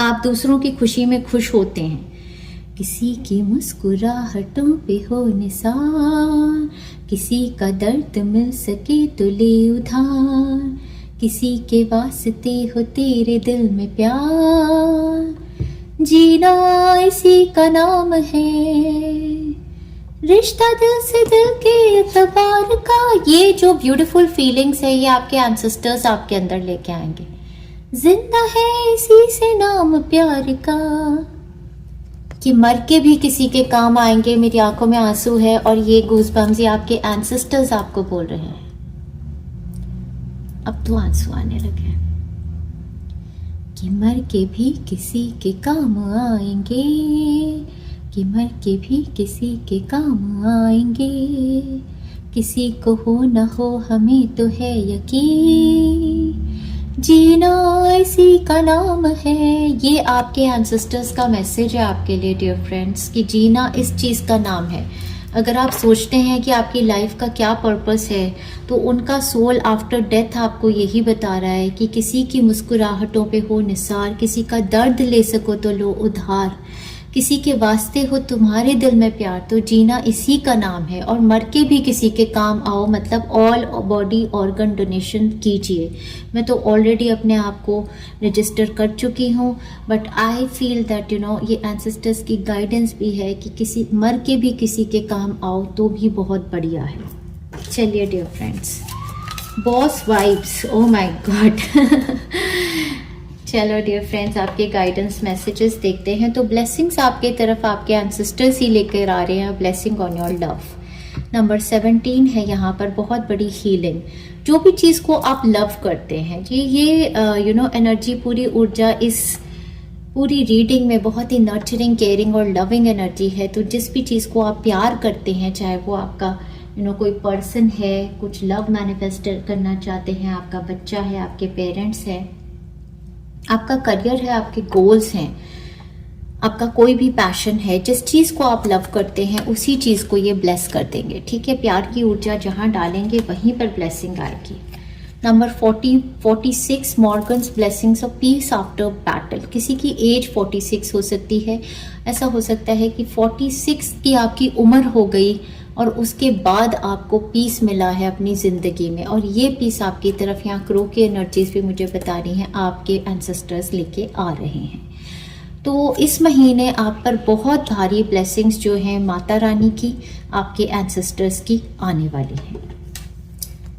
आप दूसरों की खुशी में खुश होते हैं, किसी की मुस्कुराहटों पे हो निसार, किसी का दर्द मिल सके तो ले उधार, किसी के वास्ते हो तेरे दिल में प्यार, जीना इसी का नाम है, रिश्ता दिल से दिल के एतबार का। ये जो ब्यूटीफुल फीलिंग्स है ये आपके एंसेस्टर्स आपके अंदर लेके आएंगे। जिंदा है इसी से नाम प्यार का, कि मर के भी किसी के काम आएंगे। मेरी आंखों में आंसू है और ये गूज़बम्स ये आपके एंसेस्टर्स आपको बोल रहे हैं। अब तो आंसू आने लगे कि मर के भी किसी के काम आएंगे, कि मर के भी किसी के काम आएंगे, किसी को हो न हो हमें तो है यकीन, जीना इसी का नाम है। ये आपके एंसेस्टर्स का मैसेज है आपके लिए डियर फ्रेंड्स, कि जीना इस चीज़ का नाम है। अगर आप सोचते हैं कि आपकी लाइफ का क्या पर्पस है, तो उनका सोल आफ्टर डेथ आपको यही बता रहा है कि किसी की मुस्कुराहटों पे हो निसार, किसी का दर्द ले सको तो लो उधार, किसी के वास्ते हो तुम्हारे दिल में प्यार, तो जीना इसी का नाम है। और मर के भी किसी के काम आओ, मतलब ऑल बॉडी ऑर्गन डोनेशन कीजिए। मैं तो ऑलरेडी अपने आप को रजिस्टर कर चुकी हूँ, बट आई फील दैट ये एंसेस्टर्स की गाइडेंस भी है कि किसी मर के भी किसी के काम आओ तो भी बहुत बढ़िया है। चलिए dear friends, boss vibes, oh my god. चलो डियर फ्रेंड्स, आपके गाइडेंस मैसेजेस देखते हैं। तो ब्लेसिंग्स आपके तरफ आपके एंसेस्टर्स ही लेकर आ रहे हैं। Blessing on your love. Number 17 है यहाँ पर, बहुत बड़ी हीलिंग। जो भी चीज़ को आप लव करते हैं, ये एनर्जी, पूरी ऊर्जा इस पूरी रीडिंग में बहुत ही नर्चरिंग, केयरिंग और लविंग एनर्जी है। तो जिस भी चीज़ को आप प्यार करते हैं, चाहे वो आपका कोई पर्सन है, कुछ लव मैनिफेस्ट करना चाहते हैं, आपका बच्चा है, आपके पेरेंट्स हैं, आपका करियर है, आपके गोल्स हैं, आपका कोई भी पैशन है, जिस चीज़ को आप लव करते हैं उसी चीज़ को ये ब्लेस कर देंगे। ठीक है, प्यार की ऊर्जा जहाँ डालेंगे वहीं पर ब्लेसिंग आएगी। Number 46 Morgan's blessings of peace after battle. किसी की एज 46 हो सकती है। ऐसा हो सकता है कि 46 की आपकी उम्र हो गई और उसके बाद आपको पीस मिला है अपनी ज़िंदगी में, और ये पीस आपकी तरफ, यहाँ क्रो की एनर्जीज भी मुझे बता रही हैं, आपके एंसेस्टर्स लेके आ रहे हैं। तो इस महीने आप पर बहुत भारी ब्लेसिंग्स जो हैं माता रानी की, आपके एंसेस्टर्स की आने वाली हैं।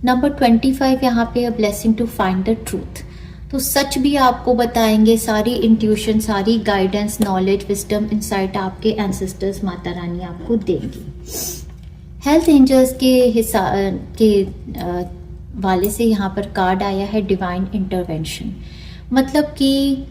नंबर 25 यहाँ पे, a blessing to find the truth. तो सच भी आपको बताएंगे, सारी इंट्यूशन, सारी गाइडेंस, नॉलेज, विजडम, इंसाइट आपके एंसेस्टर्स माता रानी आपको देंगी। हेल्थ एंजल्स के वाले से यहाँ पर कार्ड आया है डिवाइन इंटरवेंशन। मतलब कि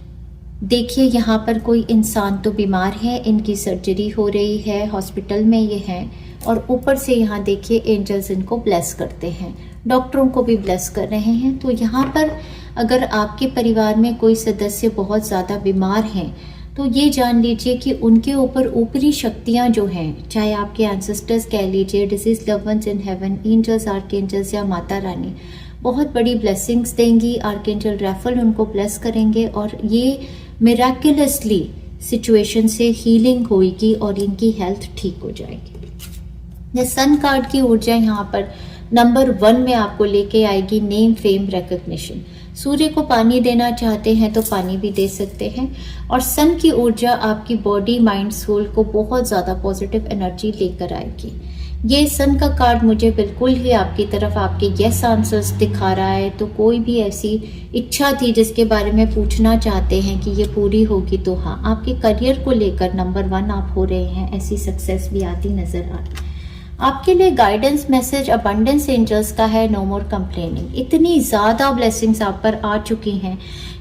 देखिए, यहाँ पर कोई इंसान तो बीमार है, इनकी सर्जरी हो रही है, हॉस्पिटल में ये हैं, और ऊपर से यहाँ देखिए एंजल्स इनको ब्लेस करते हैं, डॉक्टरों को भी ब्लेस कर रहे हैं। तो यहाँ पर अगर आपके परिवार में कोई सदस्य बहुत ज़्यादा बीमार हैं, तो ये जान लीजिए कि उनके ऊपर ऊपरी शक्तियाँ जो हैं, चाहे आपके एंसेस्टर्स कह लीजिए, deceased loved ones in heaven, angels, archangels या माता रानी, बहुत बड़ी ब्लेसिंग्स देंगी। आर्कएंजल रैफल उनको ब्लेस करेंगे और ये मिराकुलसली सिचुएशन से हीलिंग होगी और इनकी हेल्थ ठीक हो जाएगी। ये सन कार्ड की ऊर्जा यहाँ पर नंबर 1 में आपको लेके आएगी, नेम, फेम, रिकॉग्निशन। सूर्य को पानी देना चाहते हैं तो पानी भी दे सकते हैं, और सन की ऊर्जा आपकी बॉडी, माइंड, सोल को बहुत ज़्यादा पॉजिटिव एनर्जी लेकर आएगी। ये सन का कार्ड मुझे बिल्कुल ही आपकी तरफ आपके यस आंसर्स दिखा रहा है। तो कोई भी ऐसी इच्छा थी जिसके बारे में पूछना चाहते हैं कि ये पूरी होगी, तो हाँ, आपके करियर को लेकर नंबर 1 आप हो रहे हैं, ऐसी सक्सेस भी आती नजर आ रही है। आपके लिए गाइडेंस मैसेज अबंडेंस एंजल्स का है, नो मोर कंप्लेनिंग। इतनी ज़्यादा ब्लेसिंग्स आप पर आ चुकी हैं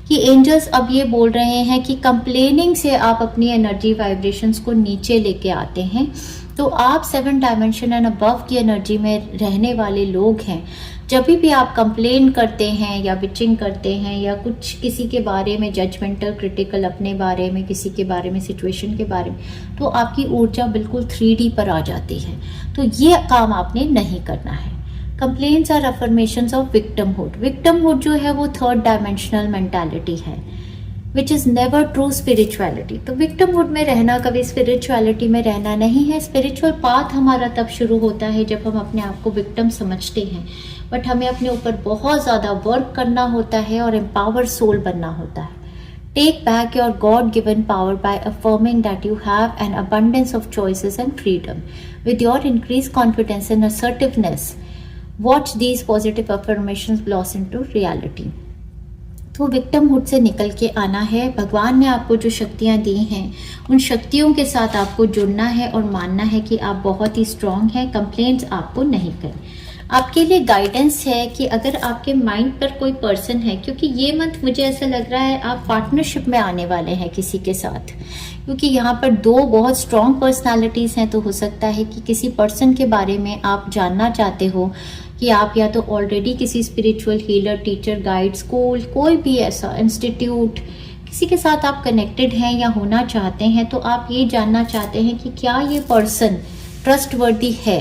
कि एंजल्स अब ये बोल रहे हैं कि कंप्लेनिंग से आप अपनी एनर्जी वाइब्रेशंस को नीचे लेके आते हैं। तो आप 7 डायमेंशन एंड अबव की एनर्जी में रहने वाले लोग हैं। जब भी आप कंप्लेन करते हैं या बिचिंग करते हैं या कुछ किसी के बारे में जजमेंटल, क्रिटिकल, अपने बारे में, किसी के बारे में, सिचुएशन के बारे में, तो आपकी ऊर्जा बिल्कुल 3D पर आ जाती है। तो ये काम आपने नहीं करना है। Complaints are affirmations of victimhood. Victimhood जो है वो 3rd डायमेंशनल मेंटालिटी है। Which is never true spirituality. तो विक्टिमहुड में रहना कभी स्पिरिचुअलिटी में रहना नहीं है। स्पिरिचुअल पाथ हमारा तब शुरू होता है जब हम अपने आप को विक्टिम समझते हैं, बट हमें अपने ऊपर बहुत ज़्यादा वर्क करना होता है और एम्पावर सोल बनना होता है। Take back your God-given power by affirming that you have an abundance of choices and freedom. With your increased confidence and assertiveness, watch these positive affirmations blossom into reality. तो victimhood से निकल के आना है। भगवान ने आपको जो शक्तियाँ दी हैं उन शक्तियों के साथ आपको जुड़ना है और मानना है कि आप बहुत ही स्ट्रांग हैं। कंप्लेंट्स आपको नहीं करें। आपके लिए गाइडेंस है कि अगर आपके माइंड पर कोई पर्सन है, क्योंकि ये मंथ मुझे ऐसा लग रहा है आप पार्टनरशिप में आने वाले हैं किसी के साथ, क्योंकि यहाँ पर दो बहुत स्ट्रॉन्ग पर्सनालिटीज़ हैं। तो हो सकता है कि किसी पर्सन के बारे में आप जानना चाहते हो कि आप या तो ऑलरेडी किसी spiritual healer, teacher, guide, school, कोई भी ऐसा इंस्टीट्यूट, किसी के साथ आप कनेक्टेड हैं या होना चाहते हैं। तो आप ये जानना चाहते हैं कि क्या ये पर्सन ट्रस्टवर्दी है।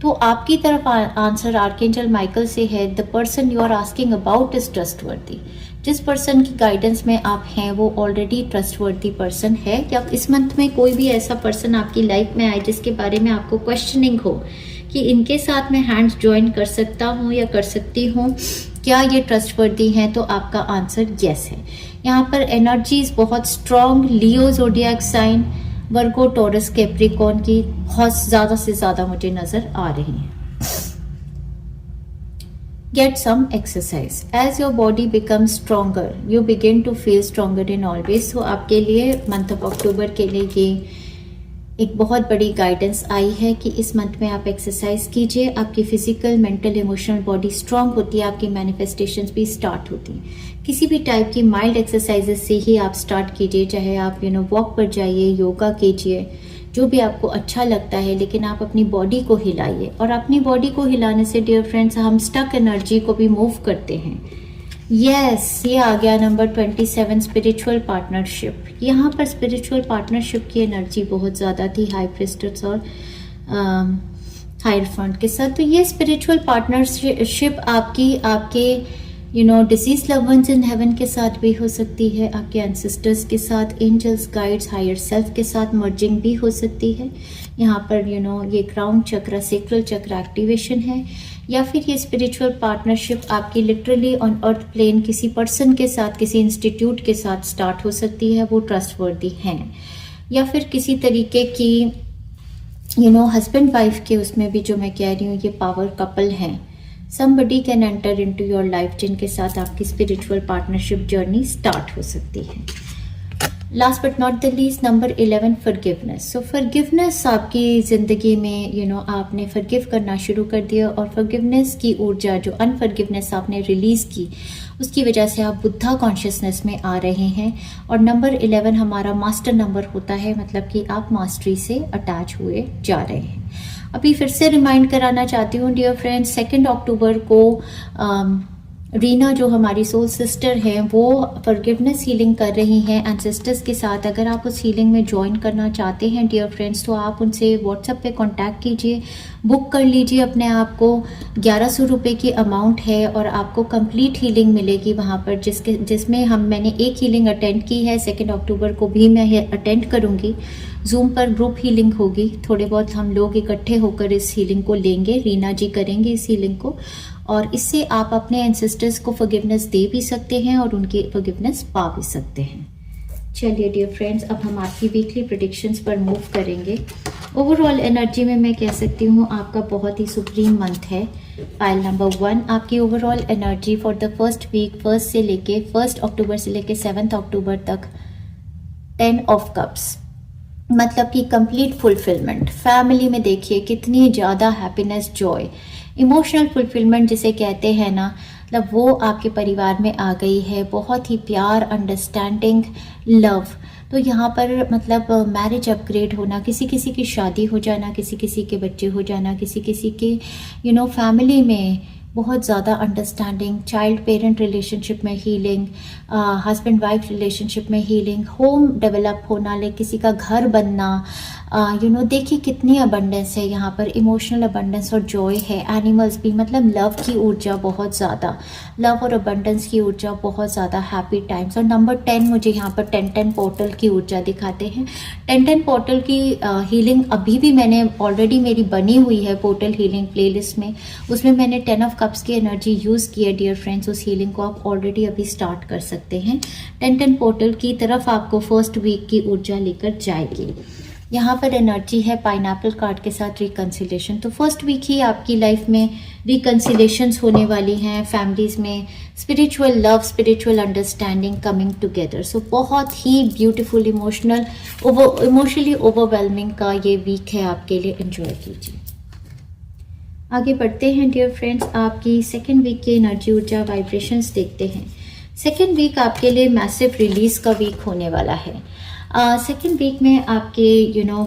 तो आपकी तरफ आंसर आर्कएंजल माइकल से है, the person you are asking about is trustworthy. जिस पर्सन की गाइडेंस में आप हैं वो ऑलरेडी ट्रस्टवर्दी पर्सन है। या इस मंथ में कोई भी ऐसा पर्सन आपकी लाइफ में आए जिसके बारे में आपको क्वेश्चनिंग हो कि इनके साथ मैं हैंड्स ज्वाइन कर सकता हूँ या कर सकती हूँ, क्या ये ट्रस्टवर्दी हैं, तो आपका आंसर येस है। यहाँ पर एनर्जीज बहुत स्ट्रॉन्ग लियो ज़ोडिएक साइन, वर्गो, टॉरस, कैप्रिकॉर्न की बहुत ज़्यादा से ज़्यादा मुझे नज़र आ रही हैं। Get some exercise. As your body becomes stronger, you begin to feel stronger in all ways. So आपके लिए मंथ ऑफ अक्टूबर के लिए ये एक बहुत बड़ी गाइडेंस आई है कि इस मंथ में आप एक्सरसाइज कीजिए। आपकी physical, mental, emotional body strong होती है, आपकी मैनिफेस्टेशंस भी स्टार्ट होती हैं। किसी भी टाइप की माइल्ड एक्सरसाइजेस से ही आप स्टार्ट कीजिए, चाहे आप वॉक पर जाइए, योगा कीजिए, जो भी आपको अच्छा लगता है, लेकिन आप अपनी बॉडी को हिलाइए। और अपनी बॉडी को हिलाने से डियर फ्रेंड्स हम स्टक एनर्जी को भी मूव करते हैं। यस, ये आ गया नंबर 27, स्पिरिचुअल पार्टनरशिप। यहाँ पर स्पिरिचुअल पार्टनरशिप की एनर्जी बहुत ज़्यादा थी हाई प्रीस्टेस और हायरफंट के साथ। तो ये स्पिरिचुअल पार्टनरशिप आपके deceased loved ones in heaven के साथ भी हो सकती है, आपके एंसेस्टर्स के साथ, एंजल्स, गाइड्स, हायर सेल्फ के साथ मर्जिंग भी हो सकती है। यहाँ पर ये क्राउन चक्र, सेक्रल चक्र एक्टिवेशन है। या फिर ये स्पिरिचुअल पार्टनरशिप आपकी लिटरली ऑन अर्थ प्लेन किसी पर्सन के साथ, किसी इंस्टीट्यूट के साथ स्टार्ट हो सकती है, वो ट्रस्टवर्दी हैं। या फिर किसी तरीके की हस्बैंड वाइफ के उसमें भी जो मैं कह रही हूँ ये पावर कपल हैं। somebody can enter into your life जिनके साथ आपकी स्पिरिचुअल पार्टनरशिप जर्नी स्टार्ट हो सकती है। Last but not the least, number 11, forgiveness. So forgiveness आपकी ज़िंदगी में आपने फॉरगिव करना शुरू कर दिया और फॉरगिवनेस की ऊर्जा, जो अनफॉरगिवनेस आपने रिलीज़ की, उसकी वजह से आप बुद्धा कॉन्शियसनेस में आ रहे हैं। और नंबर 11 हमारा मास्टर नंबर होता है, मतलब कि आप मास्टरी से अटैच हुए जा रहे हैं। अभी फिर से रिमाइंड कराना चाहती हूँ डियर फ्रेंड्स, 2 अक्टूबर को रीना जो हमारी सोल सिस्टर हैं वो फॉरगिवनेस हीलिंग कर रही हैं एंसेस्टर्स के साथ। अगर आप उस हीलिंग में ज्वाइन करना चाहते हैं डियर फ्रेंड्स, तो आप उनसे व्हाट्सएप पे कांटेक्ट कीजिए, बुक कर लीजिए अपने आप को। 1100 रुपये की अमाउंट है और आपको कंप्लीट हीलिंग मिलेगी वहाँ पर, जिसमें मैंने एक हीलिंग अटेंड की है। 2 अक्टूबर को भी मैं अटेंड करूँगी। जूम पर ग्रुप हीलिंग होगी, थोड़े बहुत हम लोग इकट्ठे होकर इस हीलिंग को लेंगे। रीना जी करेंगे इस हीलिंग को, और इससे आप अपने एंसेस्टर्स को फॉरगिवनेस दे भी सकते हैं और उनकी फॉरगिवनेस पा भी सकते हैं। चलिए डियर फ्रेंड्स, अब हम आपकी वीकली प्रेडिक्शंस पर मूव करेंगे। ओवरऑल एनर्जी में मैं कह सकती हूँ आपका बहुत ही सुप्रीम मंथ है। पाइल नंबर 1, आपकी overall energy for the first week, 1 October से लेके 7 अक्टूबर तक, 10 ऑफ कप्स, मतलब कि कंप्लीट फुलफिलमेंट। फैमिली में देखिए कितनी ज़्यादा हैप्पीनेस, जॉय, इमोशनल फुलफिलमेंट जिसे कहते हैं ना, मतलब वो आपके परिवार में आ गई है। बहुत ही प्यार, अंडरस्टैंडिंग, लव। तो यहाँ पर मतलब मैरिज अपग्रेड होना, किसी किसी की शादी हो जाना, किसी किसी के बच्चे हो जाना, किसी किसी के फैमिली में बहुत ज़्यादा अंडरस्टैंडिंग, चाइल्ड पेरेंट रिलेशनशिप में हीलिंग, हस्बैंड वाइफ रिलेशनशिप में हीलिंग, होम डेवलप होना, किसी का घर बनना, देखिए कितनी अबंडेंस है यहाँ पर, इमोशनल अबंडेंस और जॉय है। एनिमल्स भी, मतलब लव की ऊर्जा बहुत ज़्यादा, लव और अबंडेंस की ऊर्जा बहुत ज़्यादा, हैप्पी टाइम्स। और नंबर 10 मुझे यहाँ पर 10-10 पोर्टल की ऊर्जा दिखाते हैं। 10-10 पोर्टल की हीलिंग अभी भी मैंने ऑलरेडी मेरी बनी हुई है पोर्टल हीलिंग प्लेलिस्ट में, उसमें मैंने 10 ऑफ कप्स की एनर्जी यूज़ की है डियर फ्रेंड्स। उस हीलिंग को आप ऑलरेडी अभी स्टार्ट कर सकते हैं। 10-10 पोर्टल की तरफ आपको फर्स्ट वीक की ऊर्जा लेकर जाएगी। यहाँ पर एनर्जी है पाइनएप्पल कार्ड के साथ रिकंसिलेशन। तो फर्स्ट वीक ही आपकी लाइफ में रिकंसिलेशंस होने वाली हैं, फैमिलीज़ में spiritual love, spiritual understanding coming together. So बहुत ही ब्यूटीफुल, इमोशनली ओवरवेलमिंग का ये वीक है आपके लिए, एंजॉय कीजिए। आगे बढ़ते हैं डियर फ्रेंड्स, आपकी सेकेंड वीक की एनर्जी ऊर्जा वाइब्रेशंस देखते हैं। सेकेंड वीक आपके लिए मैसिव रिलीज का वीक होने वाला है। सेकेंड वीक में आपके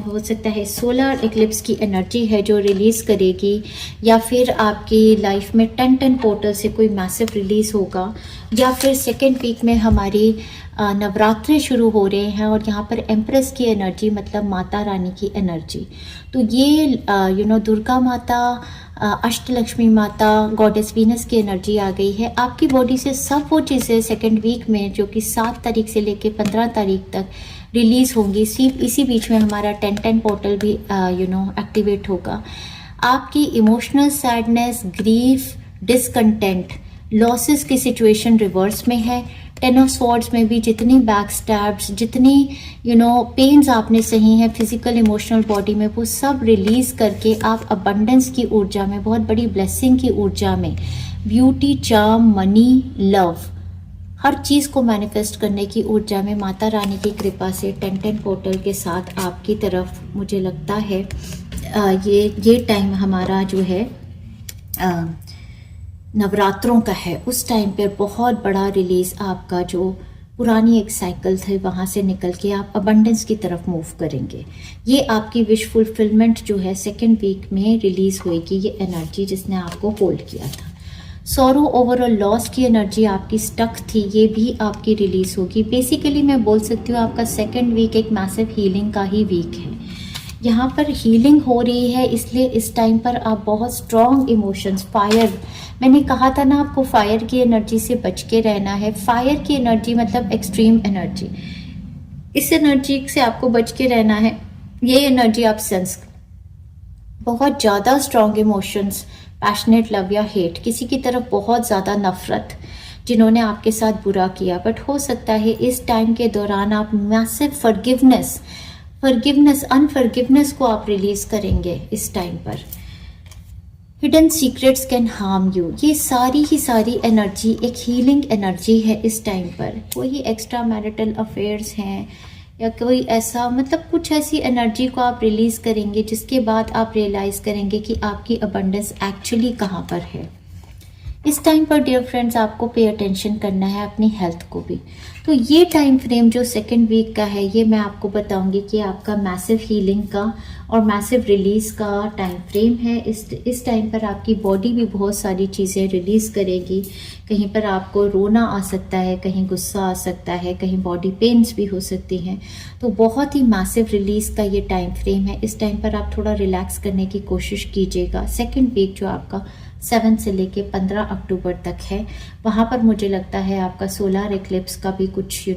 हो सकता है सोलर इक्लिप्स की एनर्जी है जो रिलीज़ करेगी, या फिर आपकी लाइफ में 10-10 पोर्टल से कोई मैसिव रिलीज़ होगा, या फिर सेकेंड वीक में हमारी नवरात्रे शुरू हो रहे हैं और यहाँ पर एम्प्रेस की एनर्जी, मतलब माता रानी की एनर्जी। तो ये दुर्गा माता, अष्टलक्ष्मी माता, गॉडेस वीनस की एनर्जी आ गई है। आपकी बॉडी से सब वो चीज़ें सेकेंड वीक में, जो कि 7 तारीख से लेकर 15 तारीख तक रिलीज़ होंगी। इसी बीच में हमारा 10-10 पोर्टल भी एक्टिवेट होगा। आपकी emotional sadness, grief, discontent, losses की सिचुएशन रिवर्स में है। 10 ऑफ स्वॉर्ड्स में भी जितनी बैक स्टैब्स, जितनी पेन्स आपने सही हैं फिजिकल इमोशनल बॉडी में, वो सब रिलीज़ करके आप अबंडेंस की ऊर्जा में, बहुत बड़ी ब्लेसिंग की ऊर्जा में, ब्यूटी, चार्म, मनी, लव, हर चीज़ को मैनिफेस्ट करने की ऊर्जा में माता रानी की कृपा से 10-10 पोर्टल के साथ आपकी तरफ, मुझे लगता है ये टाइम हमारा जो है नवरात्रों का है। उस टाइम पर बहुत बड़ा रिलीज़ आपका, जो पुरानी एक साइकिल थी वहाँ से निकल के आप अबंडेंस की तरफ मूव करेंगे। ये आपकी विश फुलफिलमेंट जो है सेकेंड वीक में रिलीज़ होएगी, ये एनर्जी जिसने आपको होल्ड किया था। सॉरो ओवर लॉस की एनर्जी आपकी स्टक थी, ये भी आपकी रिलीज़ होगी। बेसिकली मैं बोल सकती हूँ आपका सेकेंड वीक एक मैसिव हीलिंग का ही वीक है। यहाँ पर हीलिंग हो रही है, इसलिए इस टाइम पर आप बहुत स्ट्रॉन्ग इमोशंस, फायर, मैंने कहा था ना आपको फायर की एनर्जी से बच के रहना है। फायर की एनर्जी मतलब एक्सट्रीम एनर्जी, इस एनर्जी से आपको बच के रहना है। ये एनर्जी आप सेंस, बहुत ज़्यादा स्ट्रॉन्ग इमोशंस, पैशनेट लव या हेट, किसी की तरफ बहुत ज़्यादा नफरत, जिन्होंने आपके साथ बुरा किया। बट हो सकता है इस टाइम के दौरान आप मैसिव फॉरगिवनेस, अनफॉरगिवनेस को आप रिलीज करेंगे इस टाइम पर। Hidden secrets can harm you, ये सारी ही सारी एनर्जी एक हीलिंग एनर्जी है इस टाइम पर। कोई एक्स्ट्रा मैरिटल अफेयर्स हैं या कोई ऐसा, मतलब कुछ ऐसी एनर्जी को आप रिलीज करेंगे जिसके बाद आप रियलाइज करेंगे कि आपकी अबंडेंस एक्चुअली कहाँ पर है। इस टाइम पर डियर फ्रेंड्स आपको पे अटेंशन करना है अपनी हेल्थ को भी। तो ये टाइम फ्रेम जो सेकेंड वीक का है, ये मैं आपको बताऊंगी कि आपका मैसिव हीलिंग का और मैसिव रिलीज़ का टाइम फ्रेम है। इस टाइम पर आपकी बॉडी भी बहुत सारी चीज़ें रिलीज़ करेगी। कहीं पर आपको रोना आ सकता है, कहीं गुस्सा आ सकता है, कहीं बॉडी पेन्स भी हो सकती हैं। तो बहुत ही मैसिव रिलीज़ का ये टाइम फ्रेम है। इस टाइम पर आप थोड़ा रिलैक्स करने की कोशिश कीजिएगा। सेकेंड वीक जो आपका 7 से लेके 15 अक्टूबर तक है, वहाँ पर मुझे लगता है आपका सोलर एक्लिप्स का भी कुछ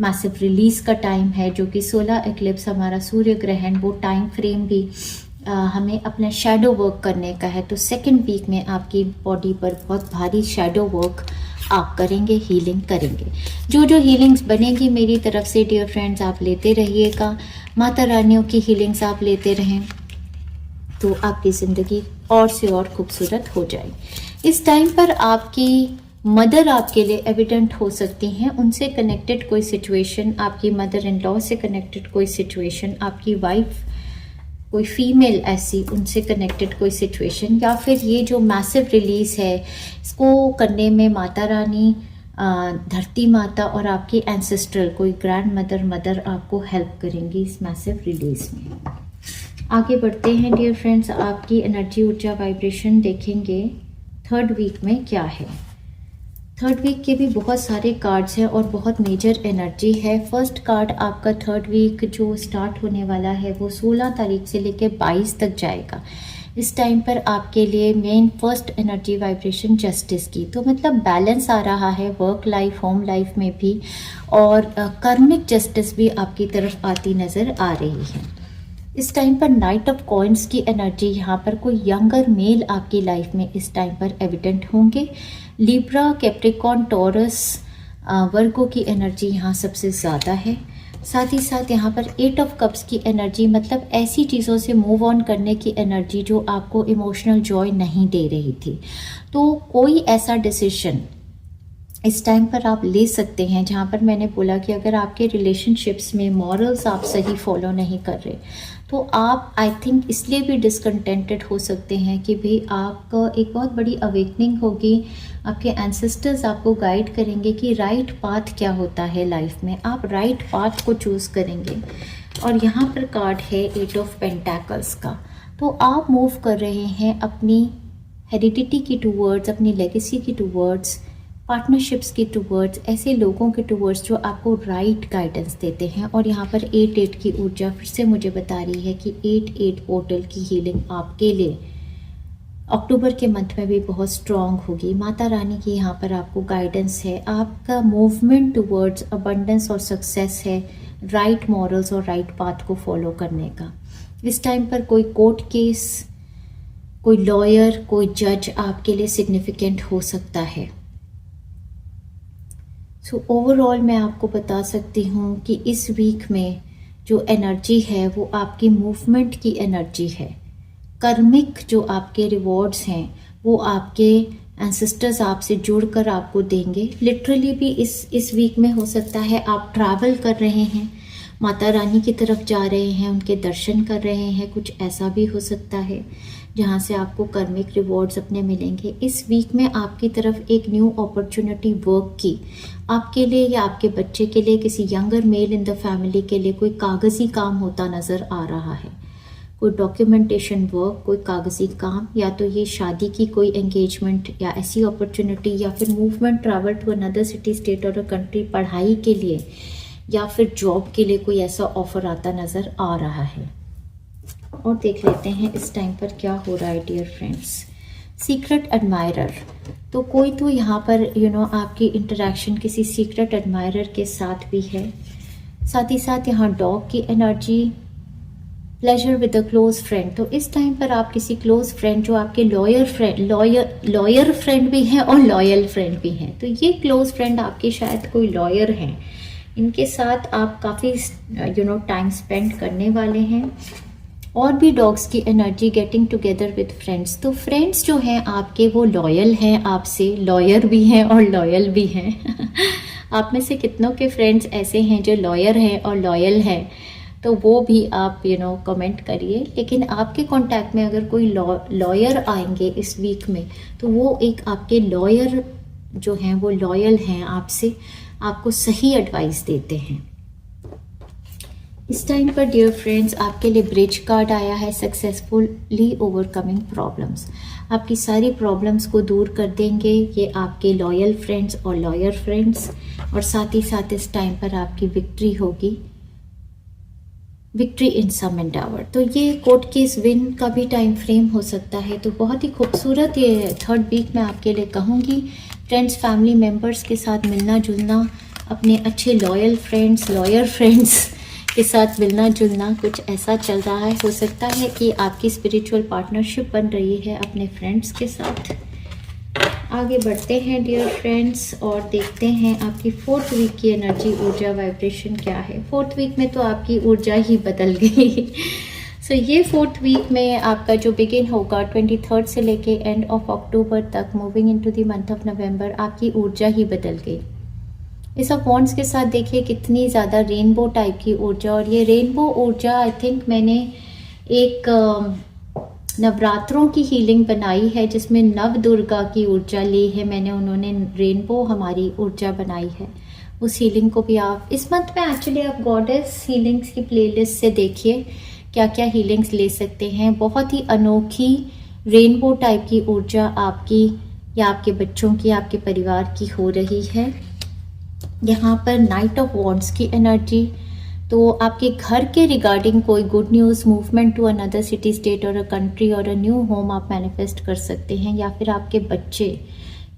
मैसिव रिलीज़ का टाइम है, जो कि सोलर एक्लिप्स हमारा सूर्य ग्रहण, वो टाइम फ्रेम भी हमें अपने शैडो वर्क करने का है। तो सेकेंड वीक में आपकी बॉडी पर बहुत भारी शैडो वर्क आप करेंगे, हीलिंग करेंगे। जो हीलिंग्स बनेगी मेरी तरफ से डियर फ्रेंड्स आप लेते रहिएगा। माता रानियों की हीलिंग्स आप लेते रहें तो आपकी ज़िंदगी और से और खूबसूरत हो जाए। इस टाइम पर आपकी मदर आपके लिए एविडेंट हो सकती हैं, उनसे कनेक्टेड कोई सिचुएशन, आपकी मदर इन लॉ से कनेक्टेड कोई सिचुएशन, आपकी वाइफ कोई फीमेल ऐसी, उनसे कनेक्टेड कोई सिचुएशन, या फिर ये जो मैसिव रिलीज़ है इसको करने में माता रानी, धरती माता और आपकी एंसेस्ट्रल कोई ग्रैंड मदर आपको हेल्प करेंगी इस मैसिव रिलीज़ में। आगे बढ़ते हैं डियर फ्रेंड्स, आपकी एनर्जी ऊर्जा वाइब्रेशन देखेंगे थर्ड वीक में क्या है। थर्ड वीक के भी बहुत सारे कार्ड्स हैं और बहुत मेजर एनर्जी है। फर्स्ट कार्ड आपका थर्ड वीक जो स्टार्ट होने वाला है वो 16 तारीख से लेकर 22 तक जाएगा। इस टाइम पर आपके लिए main first energy vibration justice की, तो मतलब बैलेंस आ रहा है वर्क लाइफ होम लाइफ में भी, और कर्मिक जस्टिस भी आपकी तरफ आती नज़र आ रही है। इस टाइम पर नाइट ऑफ कॉइन्स की एनर्जी, यहाँ पर कोई यंगर मेल आपकी लाइफ में इस टाइम पर एविडेंट होंगे। लिब्रा, कैप्रिकॉर्न, टॉरस, वर्गो की एनर्जी यहाँ सबसे ज़्यादा है। साथ ही साथ यहाँ पर 8 ऑफ कप्स की एनर्जी, मतलब ऐसी चीज़ों से मूव ऑन करने की एनर्जी जो आपको इमोशनल जॉय नहीं दे रही थी। तो कोई ऐसा डिसीजन इस टाइम पर आप ले सकते हैं जहाँ पर मैंने बोला कि अगर आपके रिलेशनशिप्स में मॉरल्स आप सही फॉलो नहीं कर रहे तो आप आई थिंक इसलिए भी डिसकंटेंटेड हो सकते हैं कि भाई आपको एक बहुत बड़ी अवेकनिंग होगी, आपके एंसेस्टर्स आपको गाइड करेंगे कि राइट पाथ क्या होता है लाइफ में, आप राइट पाथ को चूज़ करेंगे। और यहाँ पर कार्ड है 8 ऑफ पेंटाकल्स का, तो आप मूव कर रहे हैं अपनी हेरिडिटी की टूवर्ड्स, अपनी लेगेसी की टूवर्ड्स, पार्टनरशिप्स के टूवर्ड्स, ऐसे लोगों के टूवर्ड्स जो आपको राइट गाइडेंस देते हैं। और यहाँ पर 8-8 की ऊर्जा फिर से मुझे बता रही है कि 8-8 पोर्टल की हीलिंग आपके लिए अक्टूबर के मंथ में भी बहुत स्ट्रॉन्ग होगी। माता रानी की यहाँ पर आपको गाइडेंस है, आपका मूवमेंट टूवर्ड्स अबंडेंस और सक्सेस है, राइट मॉरल्स और राइट पाथ को फॉलो करने का। इस टाइम पर कोई कोर्ट केस, कोई लॉयर, कोई जज आपके लिए सिग्निफिकेंट हो सकता है। सो ओवरऑल मैं आपको बता सकती हूँ कि इस वीक में जो एनर्जी है वो आपकी मूवमेंट की एनर्जी है। कर्मिक जो आपके रिवॉर्ड्स हैं वो आपके एंसेस्टर्स आपसे जुड़कर आपको देंगे। लिटरली भी इस वीक में हो सकता है आप ट्रैवल कर रहे हैं, माता रानी की तरफ जा रहे हैं, उनके दर्शन कर रहे हैं, कुछ ऐसा भी हो सकता है जहाँ से आपको कर्मिक रिवॉर्ड्स अपने मिलेंगे। इस वीक में आपकी तरफ एक न्यू अपॉर्चुनिटी वर्क की आपके लिए या आपके बच्चे के लिए, किसी younger male in the family के लिए कोई कागज़ी काम होता नज़र आ रहा है, कोई डॉक्यूमेंटेशन वर्क, कोई कागज़ी काम, या तो ये शादी की कोई एंगेजमेंट या ऐसी अपॉर्चुनिटी, या फिर movement, travel to another city, state और कंट्री, पढ़ाई के लिए या फिर जॉब के लिए कोई ऐसा ऑफर आता नज़र आ रहा है। और देख लेते हैं इस टाइम पर क्या हो रहा है डियर फ्रेंड्स। सीक्रेट एडमायरर, तो कोई तो यहाँ पर आपकी इंटरेक्शन किसी सीक्रेट एडमायरर के साथ भी है। साथ ही साथ यहाँ डॉग की energy, pleasure with a close friend, तो इस टाइम पर आप किसी क्लोज फ्रेंड जो आपके लॉयर फ्रेंड भी हैं और लॉयल फ्रेंड भी हैं, तो ये क्लोज फ्रेंड आपके शायद कोई लॉयर हैं, इनके साथ आप काफ़ी टाइम स्पेंड करने वाले हैं। और भी डॉग्स की energy, getting together with friends, तो फ्रेंड्स जो हैं आपके वो लॉयल हैं आपसे, लॉयर भी हैं और लॉयल भी हैं आप में से कितनों के फ्रेंड्स ऐसे हैं जो लॉयर हैं और लॉयल हैं, तो वो भी आप कमेंट करिए। लेकिन आपके कांटेक्ट में अगर कोई लॉयर आएंगे इस वीक में, तो वो एक आपके लॉयर जो हैं वो लॉयल हैं आपसे, आपको सही एडवाइस देते हैं। इस टाइम पर डियर फ्रेंड्स आपके लिए ब्रिज कार्ड आया है, सक्सेसफुली ओवरकमिंग प्रॉब्लम्स, आपकी सारी प्रॉब्लम्स को दूर कर देंगे ये आपके लॉयल फ्रेंड्स और लॉयर फ्रेंड्स। और साथ ही साथ इस टाइम पर आपकी विक्ट्री होगी, विक्ट्री इन सम एंडेवर, तो ये कोर्ट केस विन का भी टाइम फ्रेम हो सकता है। तो बहुत ही खूबसूरत ये थर्ड वीक मैं आपके लिए कहूँगी। फ्रेंड्स, फैमिली मेम्बर्स के साथ मिलना जुलना, अपने अच्छे लॉयल फ्रेंड्स, लॉयर फ्रेंड्स के साथ मिलना जुलना, कुछ ऐसा चल रहा है। हो सकता है कि आपकी स्पिरिचुअल पार्टनरशिप बन रही है अपने फ्रेंड्स के साथ। आगे बढ़ते हैं डियर फ्रेंड्स और देखते हैं आपकी फोर्थ वीक की एनर्जी, ऊर्जा, वाइब्रेशन क्या है। फोर्थ वीक में तो आपकी ऊर्जा ही बदल गई सो ये फोर्थ वीक में आपका जो बिगिन होगा 23 से लेके एंड ऑफ अक्टूबर तक, moving into the month of November, आपकी ऊर्जा ही बदल गई। इस ऑफ वॉन्ड्स के साथ देखिए कितनी ज़्यादा रेनबो टाइप की ऊर्जा, और ये रेनबो ऊर्जा आई थिंक मैंने एक नवरात्रों की हीलिंग बनाई है जिसमें नव दुर्गा की ऊर्जा ली है मैंने, उन्होंने रेनबो हमारी ऊर्जा बनाई है। उस हीलिंग को भी आप इस मंथ में एक्चुअली आप गॉडेस हीलिंग्स की प्लेलिस्ट से देखिए क्या क्या हीलिंग्स ले सकते हैं। बहुत ही अनोखी रेनबो टाइप की ऊर्जा आपकी या आपके बच्चों की, आपके परिवार की हो रही है। यहाँ पर नाइट ऑफ वॉन्ड्स की एनर्जी, तो आपके घर के रिगार्डिंग कोई good news, movement to another city, state और अ कंट्री और अ न्यू होम आप मैनिफेस्ट कर सकते हैं। या फिर आपके बच्चे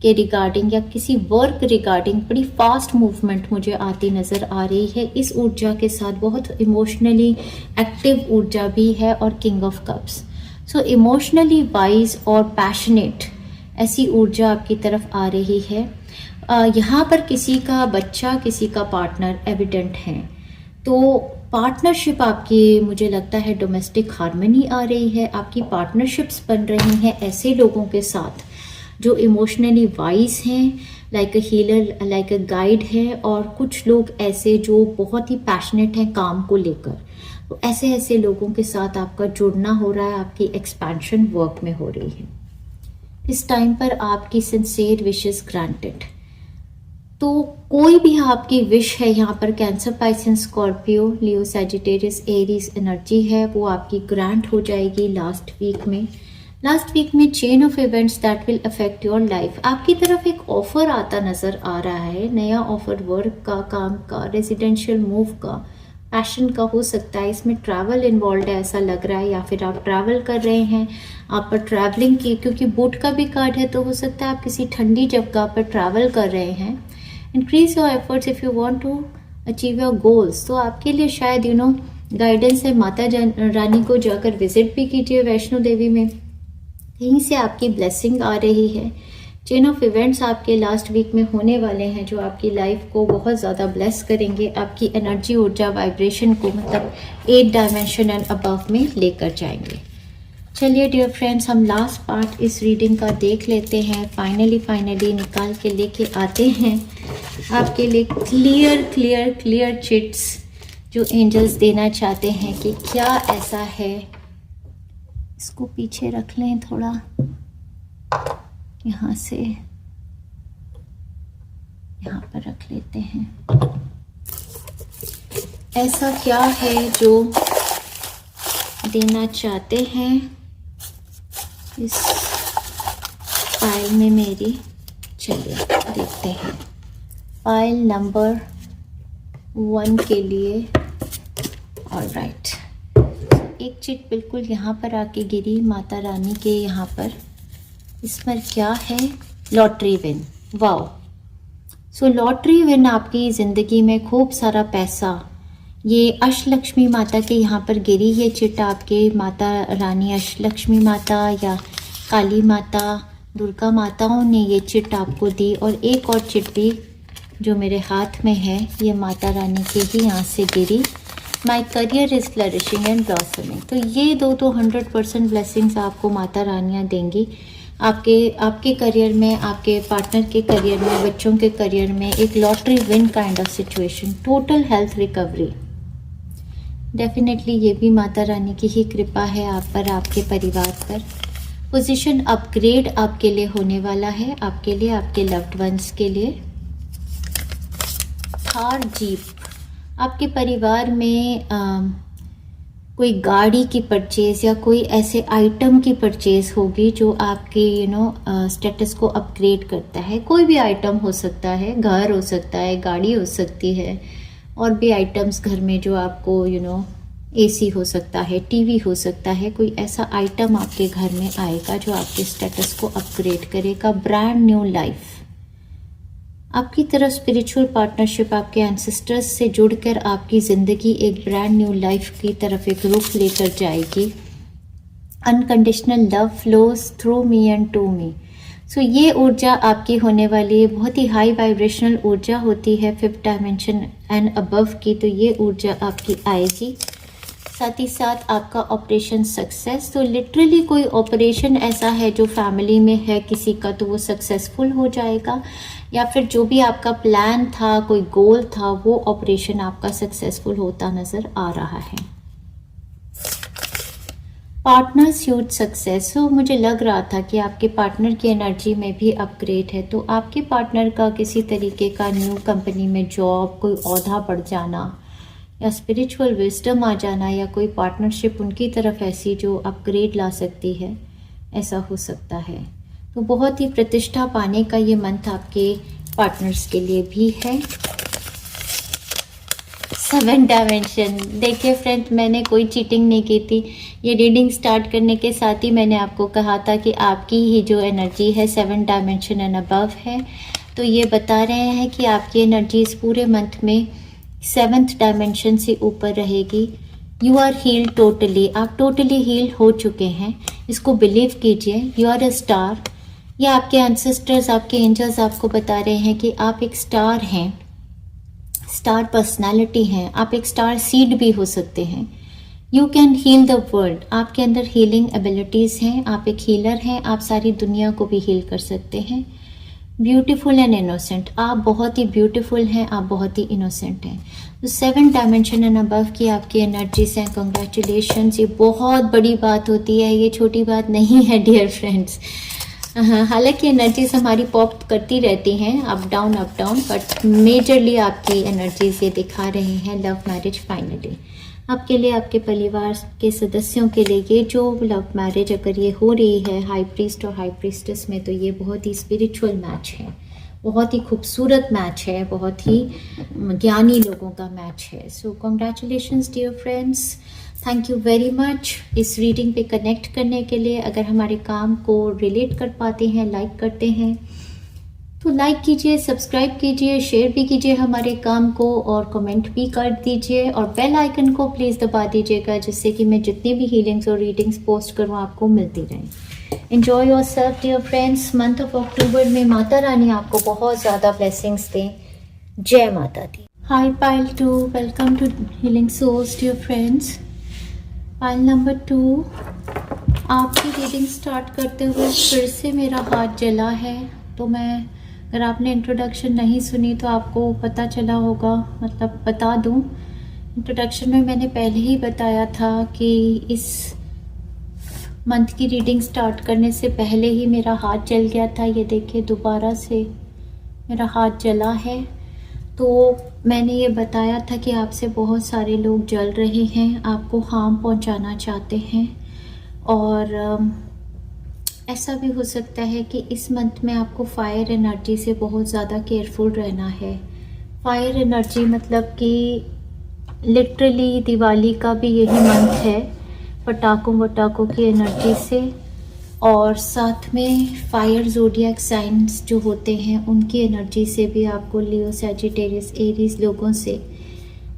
के रिगार्डिंग या किसी वर्क रिगार्डिंग बड़ी फास्ट मूवमेंट मुझे आती नज़र आ रही है। इस ऊर्जा के साथ बहुत इमोशनली एक्टिव ऊर्जा भी है और king of cups. So emotionally wise और पैशनेट ऐसी ऊर्जा आपकी तरफ आ रही है। यहाँ पर किसी का बच्चा, किसी का पार्टनर एविडेंट है। तो पार्टनरशिप आपकी, मुझे लगता है डोमेस्टिक हार्मनी आ रही है। आपकी पार्टनरशिप्स बन रही हैं ऐसे लोगों के साथ जो इमोशनली वाइज हैं, like a healer, like a guide है। और कुछ लोग ऐसे जो बहुत ही पैशनेट हैं काम को लेकर। तो ऐसे ऐसे लोगों के साथ आपका जुड़ना हो रहा है, आपकी एक्सपेंशन वर्क में हो रही है। इस टाइम पर आपकी सिंसियर विशेस ग्रांटेड। तो कोई भी आपकी विश है यहाँ पर, कैंसर, पाइसेंस, स्कॉर्पियो, लियो, सैजिटेरियस, एरीज एनर्जी है, वो आपकी ग्रांट हो जाएगी लास्ट वीक में। लास्ट वीक में chain of events that will affect your life. आपकी तरफ एक ऑफर आता नज़र आ रहा है, नया ऑफर, वर्क का, काम का, रेजिडेंशियल मूव का, पैशन का हो सकता है। इसमें ट्रैवल इन्वॉल्व है ऐसा लग रहा है, या फिर आप ट्रैवल कर रहे हैं, आप पर ट्रैवलिंग की, क्योंकि बूट का भी कार्ड है, तो हो सकता है आप किसी ठंडी जगह पर ट्रैवल कर रहे हैं। Increase your efforts if you want to achieve your goals. तो आपके लिए शायद गाइडेंस है, माता रानी को जाकर विजिट भी कीजिए वैष्णो देवी में, कहीं से आपकी ब्लेसिंग आ रही है। चेन ऑफ इवेंट्स आपके लास्ट वीक में होने वाले हैं जो आपकी लाइफ को बहुत ज़्यादा ब्लेस करेंगे, आपकी एनर्जी, ऊर्जा, वाइब्रेशन को मतलब 8 डायमेंशन एंड अबव में लेकर जाएंगे। चलिए डियर फ्रेंड्स, हम लास्ट पार्ट इस रीडिंग का देख लेते हैं। फाइनली निकाल के लेके आते हैं आपके लिए क्लियर चिट्स जो एंजल्स देना चाहते हैं कि क्या ऐसा है। इसको पीछे रख लें थोड़ा, यहाँ से यहाँ पर रख लेते हैं। ऐसा क्या है जो देना चाहते हैं इस फाइल में मेरी। चलिए देखते हैं फाइल नंबर 1 के लिए। ऑलराइट, एक चिट बिल्कुल यहाँ पर आके गिरी माता रानी के यहाँ पर। इस पर क्या है? Lottery win. वाओ! सो लॉटरी विन आपकी ज़िंदगी में खूब सारा पैसा। ये अष्टलक्ष्मी माता के यहाँ पर गिरी ये चिट आपके। माता रानी, अष्टलक्ष्मी माता या काली माता, दुर्गा माताओं ने ये चिट आपको दी। और एक और चिट भी जो मेरे हाथ में है, ये माता रानी के ही यहाँ से गिरी। My career is flourishing and blossoming. तो ये दो तो 100% ब्लेसिंग्स आपको माता रानियाँ देंगी आपके करियर में, आपके पार्टनर के करियर में, बच्चों के करियर में। एक lottery win kind of situation. Total health recovery. Definitely ये भी माता रानी की ही कृपा है आप पर, आपके परिवार पर। पोजीशन अपग्रेड आपके लिए होने वाला है, आपके लिए, आपके लव्ड वंस के लिए। थार जीप। आपके परिवार में कोई गाड़ी की परचेज या कोई ऐसे आइटम की परचेज होगी जो आपके स्टेटस को अपग्रेड करता है। कोई भी आइटम हो सकता है, घर हो सकता है, गाड़ी हो सकती है, और भी आइटम्स घर में जो आपको एसी हो सकता है, टीवी हो सकता है। कोई ऐसा आइटम आपके घर में आएगा जो आपके स्टेटस को अपग्रेड करेगा। Brand new life. आपकी तरफ स्पिरिचुअल पार्टनरशिप आपके एंसेस्टर्स से जुड़कर आपकी ज़िंदगी एक ब्रांड न्यू लाइफ की तरफ एक रुख लेकर जाएगी। Unconditional love flows through me and to me. So ये ऊर्जा आपकी होने वाली है, बहुत ही हाई वाइब्रेशनल ऊर्जा होती है 5th डायमेंशन एंड अबव की। तो ये ऊर्जा आपकी आएगी। साथ ही साथ आपका ऑपरेशन सक्सेस। तो लिटरली कोई ऑपरेशन ऐसा है जो फैमिली में है किसी का, तो वो सक्सेसफुल हो जाएगा। या फिर जो भी आपका प्लान था, कोई गोल था, वो ऑपरेशन आपका सक्सेसफुल होता नज़र आ रहा है। Partner suite success. तो मुझे लग रहा था कि आपके पार्टनर की एनर्जी में भी अपग्रेड है। तो आपके पार्टनर का किसी तरीके का न्यू कंपनी में जॉब, कोई ओहदा बढ़ जाना या स्पिरिचुअल विजडम आ जाना, या कोई पार्टनरशिप उनकी तरफ ऐसी जो अपग्रेड ला सकती है, ऐसा हो सकता है। तो बहुत ही प्रतिष्ठा पाने का ये मंथ आपके पार्टनर्स के लिए भी है। 7 डायमेंशन, देखिए फ्रेंड्स, मैंने कोई चीटिंग नहीं की थी। ये रीडिंग स्टार्ट करने के साथ ही मैंने आपको कहा था कि आपकी ही जो एनर्जी है 7 डायमेंशन एंड अबव है। तो ये बता रहे हैं कि आपकी एनर्जी इस पूरे मंथ में 7th डायमेंशन से ऊपर रहेगी। यू आर हील टोटली, आप टोटली हील हो चुके हैं, इसको बिलीव कीजिए। You are a star. ये आपके एंसेस्टर्स, आपके एंजल्स आपको बता रहे हैं कि आप एक स्टार हैं, स्टार पर्सनालिटी हैं, आप एक स्टार सीड भी हो सकते हैं। You can heal the world, आपके अंदर हीलिंग एबिलिटीज़ हैं, आप एक हीलर हैं, आप सारी दुनिया को भी हील कर सकते हैं। ब्यूटीफुल एंड इनोसेंट, आप बहुत ही ब्यूटीफुल हैं, आप बहुत ही इनोसेंट हैं। तो 7 डायमेंशन एंड अबव की आपकी एनर्जीज हैं। कंग्रेचुलेशंस, ये बहुत बड़ी बात होती है, ये छोटी बात नहीं है डियर फ्रेंड्स। हालांकि एनर्जीज हमारी पॉप करती रहती हैं, अप डाउन, बट मेजरली आपकी एनर्जीज ये दिखा रहे हैं लव मैरिज फाइनली आपके लिए, आपके परिवार के सदस्यों के लिए। ये जो लव मैरिज अगर ये हो रही है हाई प्रीस्ट और हाई प्रीस्टेस में, तो ये बहुत ही स्पिरिचुअल मैच है, बहुत ही खूबसूरत मैच है, बहुत ही ज्ञानी लोगों का मैच है। So congratulations dear friends, thank you very much इस रीडिंग पे कनेक्ट करने के लिए। अगर हमारे काम को रिलेट कर पाते हैं, लाइक करते हैं, तो लाइक कीजिए, सब्सक्राइब कीजिए, शेयर भी कीजिए हमारे काम को, और कमेंट भी कर दीजिए, और बेल आइकन को प्लीज़ दबा दीजिएगा, जिससे कि मैं जितनी भी हीलिंग्स और रीडिंग्स पोस्ट करूँ आपको मिलती रहें। Enjoy yourself dear friends. Month of October में माता रानी आपको बहुत ज़्यादा ब्लेसिंग्स दें। जय माता दी। Hi pile 2, welcome to healing souls dear friends. Pile number 2, आपकी रीडिंग स्टार्ट करते हुए फिर से मेरा हाथ जला है। तो मैं, अगर आपने इंट्रोडक्शन नहीं सुनी तो आपको पता चला होगा, मतलब बता दूं, इंट्रोडक्शन में मैंने पहले ही बताया था कि इस मंथ की रीडिंग स्टार्ट करने से पहले ही मेरा हाथ जल गया था। ये देखिए दोबारा से मेरा हाथ जला है। तो मैंने ये बताया था कि आपसे बहुत सारे लोग जल रहे हैं, आपको हार्म पहुंचाना चाहते हैं, और ऐसा भी हो सकता है कि इस मंथ में आपको फायर एनर्जी से बहुत ज़्यादा केयरफुल रहना है। फायर एनर्जी मतलब कि लिटरली दिवाली का भी यही मंथ है, पटाखों की एनर्जी से, और साथ में फायर ज़ोडिएक साइंस जो होते हैं उनकी एनर्जी से भी आपको, लियो, सैजिटेरियस, एरीज लोगों से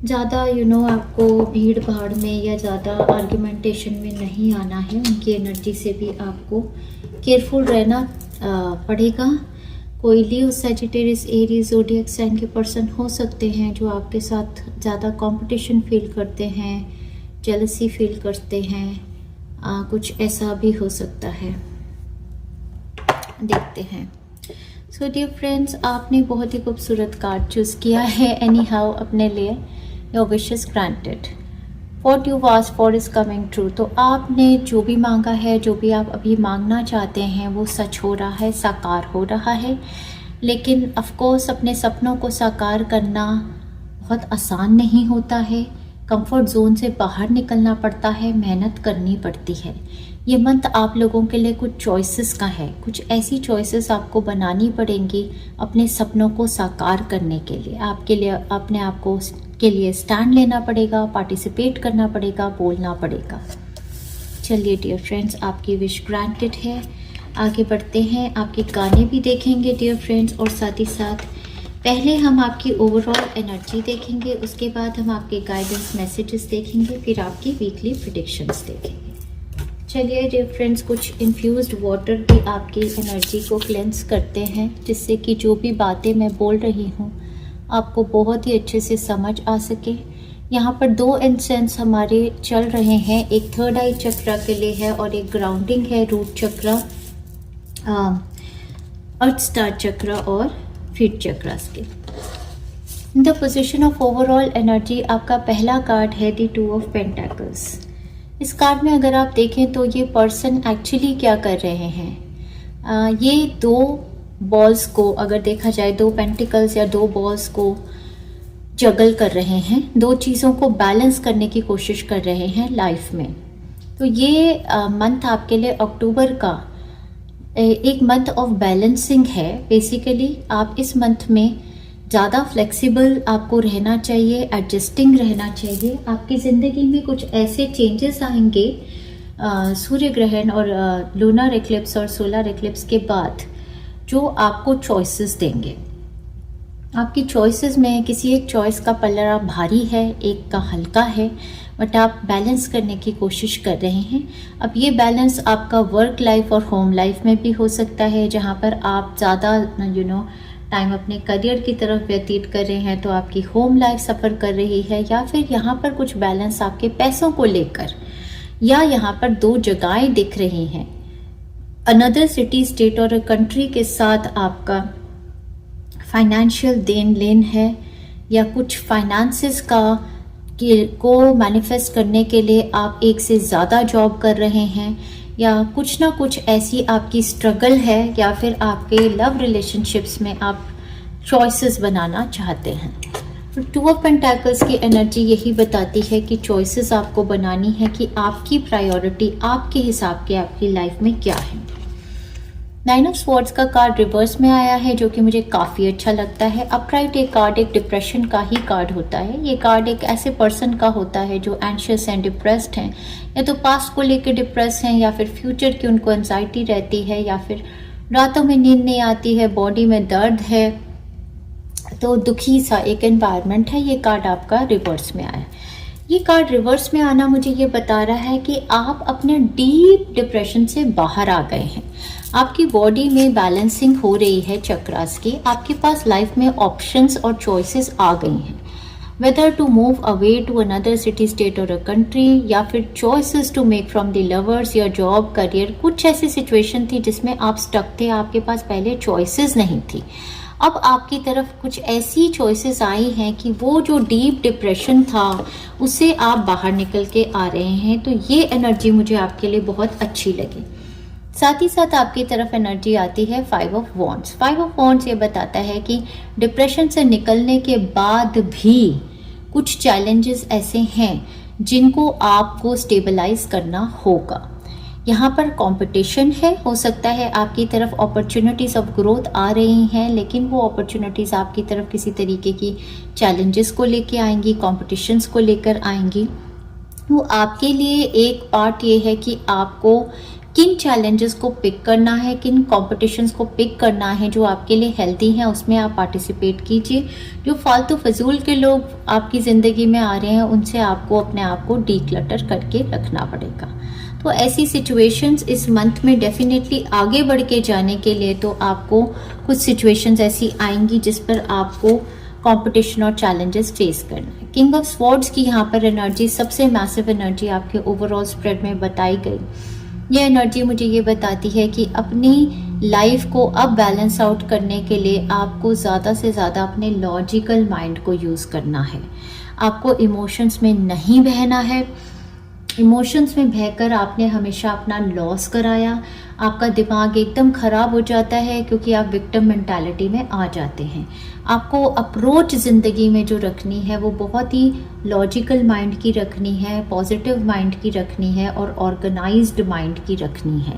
ज़्यादा आपको भीड़ भाड़ में या ज़्यादा आर्गुमेंटेशन में नहीं आना है। उनकी एनर्जी से भी आपको केयरफुल रहना पड़ेगा। कोई लियो, सैजिटेरियस, एरीज ज़ोडिएक साइन के पर्सन हो सकते हैं जो आपके साथ ज़्यादा कंपटीशन फील करते हैं, जेलसी फील करते हैं, कुछ ऐसा भी हो सकता है, देखते हैं। सो डियर फ्रेंड्स, आपने बहुत ही खूबसूरत कार्ड चूज़ किया है एनी हाउ अपने लिए। Your wishes granted, what you vast for is coming true. तो आपने जो भी मांगा है, जो भी आप अभी मांगना चाहते हैं, वो सच हो रहा है, साकार हो रहा है। लेकिन ऑफ कोर्स अपने सपनों को साकार करना बहुत आसान नहीं होता है, कंफर्ट जोन से बाहर निकलना पड़ता है, मेहनत करनी पड़ती है। ये मंथ आप लोगों के लिए कुछ चॉइसेस का है, कुछ ऐसी चॉइसेस आपको बनानी पड़ेंगी अपने सपनों को साकार करने के लिए। आपके लिए अपने आप को के लिए स्टैंड लेना पड़ेगा, पार्टिसिपेट करना पड़ेगा, बोलना पड़ेगा। चलिए डियर फ्रेंड्स, आपकी विश ग्रांटेड है। आगे बढ़ते हैं, आपके गाने भी देखेंगे डियर फ्रेंड्स, और साथ ही साथ पहले हम आपकी ओवरऑल एनर्जी देखेंगे, उसके बाद हम आपके गाइडेंस मैसेजेस देखेंगे, फिर आपकी वीकली प्रेडिक्शंस देखेंगे। चलिए डियर फ्रेंड्स, कुछ इन्फ्यूज्ड वाटर भी आपकी एनर्जी को क्लेंस करते हैं, जिससे कि जो भी बातें मैं बोल रही हूँ आपको बहुत ही अच्छे से समझ आ सके। यहाँ पर 2 इंसेंस हमारे चल रहे हैं, एक थर्ड आई चक्रा के लिए है और एक ग्राउंडिंग है, रूट चक्रा, अर्थ स्टार चक्रा और फीट चक्रास के। In the position of overall energy आपका पहला कार्ड है द 2 ऑफ पेंटाकल्स। इस कार्ड में अगर आप देखें तो ये पर्सन एक्चुअली क्या कर रहे हैं, ये 2 बॉल्स को, अगर देखा जाए 2 पेंटिकल्स या 2 बॉल्स को जगल कर रहे हैं, 2 चीज़ों को बैलेंस करने की कोशिश कर रहे हैं लाइफ में। तो ये मंथ आपके लिए अक्टूबर का एक मंथ ऑफ बैलेंसिंग है। बेसिकली आप इस मंथ में ज़्यादा फ्लेक्सिबल आपको रहना चाहिए, एडजस्टिंग रहना चाहिए। आपकी ज़िंदगी में कुछ ऐसे चेंजेस आएंगे सूर्य ग्रहण और लूनर एक्लिप्स और सोलर एक्लिप्स के बाद, जो आपको चॉइसेस देंगे। आपकी चॉइसेस में किसी एक चॉइस का पल्ला भारी है, एक का हल्का है, बट आप बैलेंस करने की कोशिश कर रहे हैं। अब ये बैलेंस आपका वर्क लाइफ और होम लाइफ में भी हो सकता है, जहाँ पर आप ज़्यादा टाइम अपने करियर की तरफ व्यतीत कर रहे हैं तो आपकी होम लाइफ सफ़र कर रही है, या फिर यहाँ पर कुछ बैलेंस आपके पैसों को लेकर, या यहाँ पर दो जगहें दिख रही हैं, अनदर सिटी, स्टेट और कंट्री के साथ आपका फाइनेंशियल देन लेन है, या कुछ फाइनेंसेस को मैनिफेस्ट करने के लिए आप एक से ज़्यादा जॉब कर रहे हैं, या कुछ ना कुछ ऐसी आपकी स्ट्रगल है, या फिर आपके लव रिलेशनशिप्स में आप चॉइसेस बनाना चाहते हैं। टू ऑफ पेंटाकल्स की एनर्जी यही बताती है कि चॉइसेस आपको बनानी है कि आपकी प्रायोरिटी आपके हिसाब के आपकी लाइफ में क्या है। 9 ऑफ स्वॉर्ड्स का कार्ड रिवर्स में आया है, जो कि मुझे काफ़ी अच्छा लगता है। अपराइट एक कार्ड एक डिप्रेशन का ही कार्ड होता है। ये कार्ड एक ऐसे पर्सन का होता है जो एंशियस एंड डिप्रेस्ड हैं, या तो पास्ट को लेकर डिप्रेस हैं, या फिर फ्यूचर की उनको एंजाइटी रहती है, या फिर रातों में नींद नहीं आती है, बॉडी में दर्द है, तो दुखी सा एक एनवायरनमेंट है। ये कार्ड आपका रिवर्स में आया। ये कार्ड रिवर्स में आना मुझे ये बता रहा है कि आप अपने डीप डिप्रेशन से बाहर आ गए हैं। आपकी बॉडी में बैलेंसिंग हो रही है चक्रास की। आपके पास लाइफ में ऑप्शंस और चॉइसेस आ गई हैं, whether to move away to another city, state और अ कंट्री, या फिर choices to make from the lovers, या जॉब, करियर। कुछ ऐसी सिचुएशन थी जिसमें आप स्टक थे, आपके पास पहले चॉइसेस नहीं थी। अब आपकी तरफ कुछ ऐसी चॉइसेस आई हैं कि वो जो डीप डिप्रेशन था उससे आप बाहर निकल के आ रहे हैं। तो ये एनर्जी मुझे आपके लिए बहुत अच्छी लगी। साथ ही साथ आपकी तरफ एनर्जी आती है 5 ऑफ वॉन्ड्स। 5 ऑफ वॉन्ड्स ये बताता है कि डिप्रेशन से निकलने के बाद भी कुछ चैलेंजेस ऐसे हैं जिनको आपको स्टेबलाइज करना होगा। यहाँ पर कंपटीशन है, हो सकता है आपकी तरफ अपॉर्चुनिटीज़ ऑफ ग्रोथ आ रही हैं, लेकिन वो अपॉर्चुनिटीज़ आपकी तरफ किसी तरीके की चैलेंजेस को लेके आएंगी, कॉम्पिटिशन्स को लेकर आएंगी। वो आपके लिए एक पार्ट ये है कि आपको किन चैलेंजेस को पिक करना है, किन कॉम्पिटिशन्स को पिक करना है जो आपके लिए हेल्दी हैं, उसमें आप पार्टिसिपेट कीजिए। जो फालतू फजूल के लोग आपकी ज़िंदगी में आ रहे हैं उनसे आपको अपने आप को डीक्लटर करके रखना पड़ेगा। तो ऐसी सिचुएशंस इस मंथ में डेफिनेटली आगे बढ़ के जाने के लिए तो आपको कुछ सिचुएशंस ऐसी आएंगी जिस पर आपको कंपटीशन और चैलेंजेस फेस करना है। किंग ऑफ स्वॉर्ड्स की यहाँ पर एनर्जी सबसे मैसिव एनर्जी आपके ओवरऑल स्प्रेड में बताई गई। ये एनर्जी मुझे ये बताती है कि अपनी लाइफ को अब बैलेंस आउट करने के लिए आपको ज़्यादा से ज़्यादा अपने लॉजिकल माइंड को यूज़ करना है। आपको इमोशंस में नहीं बहना है। इमोशंस में बहकर आपने हमेशा अपना लॉस कराया। आपका दिमाग एकदम ख़राब हो जाता है क्योंकि आप विक्टिम मेंटालिटी में आ जाते हैं। आपको अप्रोच ज़िंदगी में जो रखनी है वो बहुत ही लॉजिकल माइंड की रखनी है, पॉजिटिव माइंड की रखनी है और ऑर्गेनाइज्ड माइंड की रखनी है।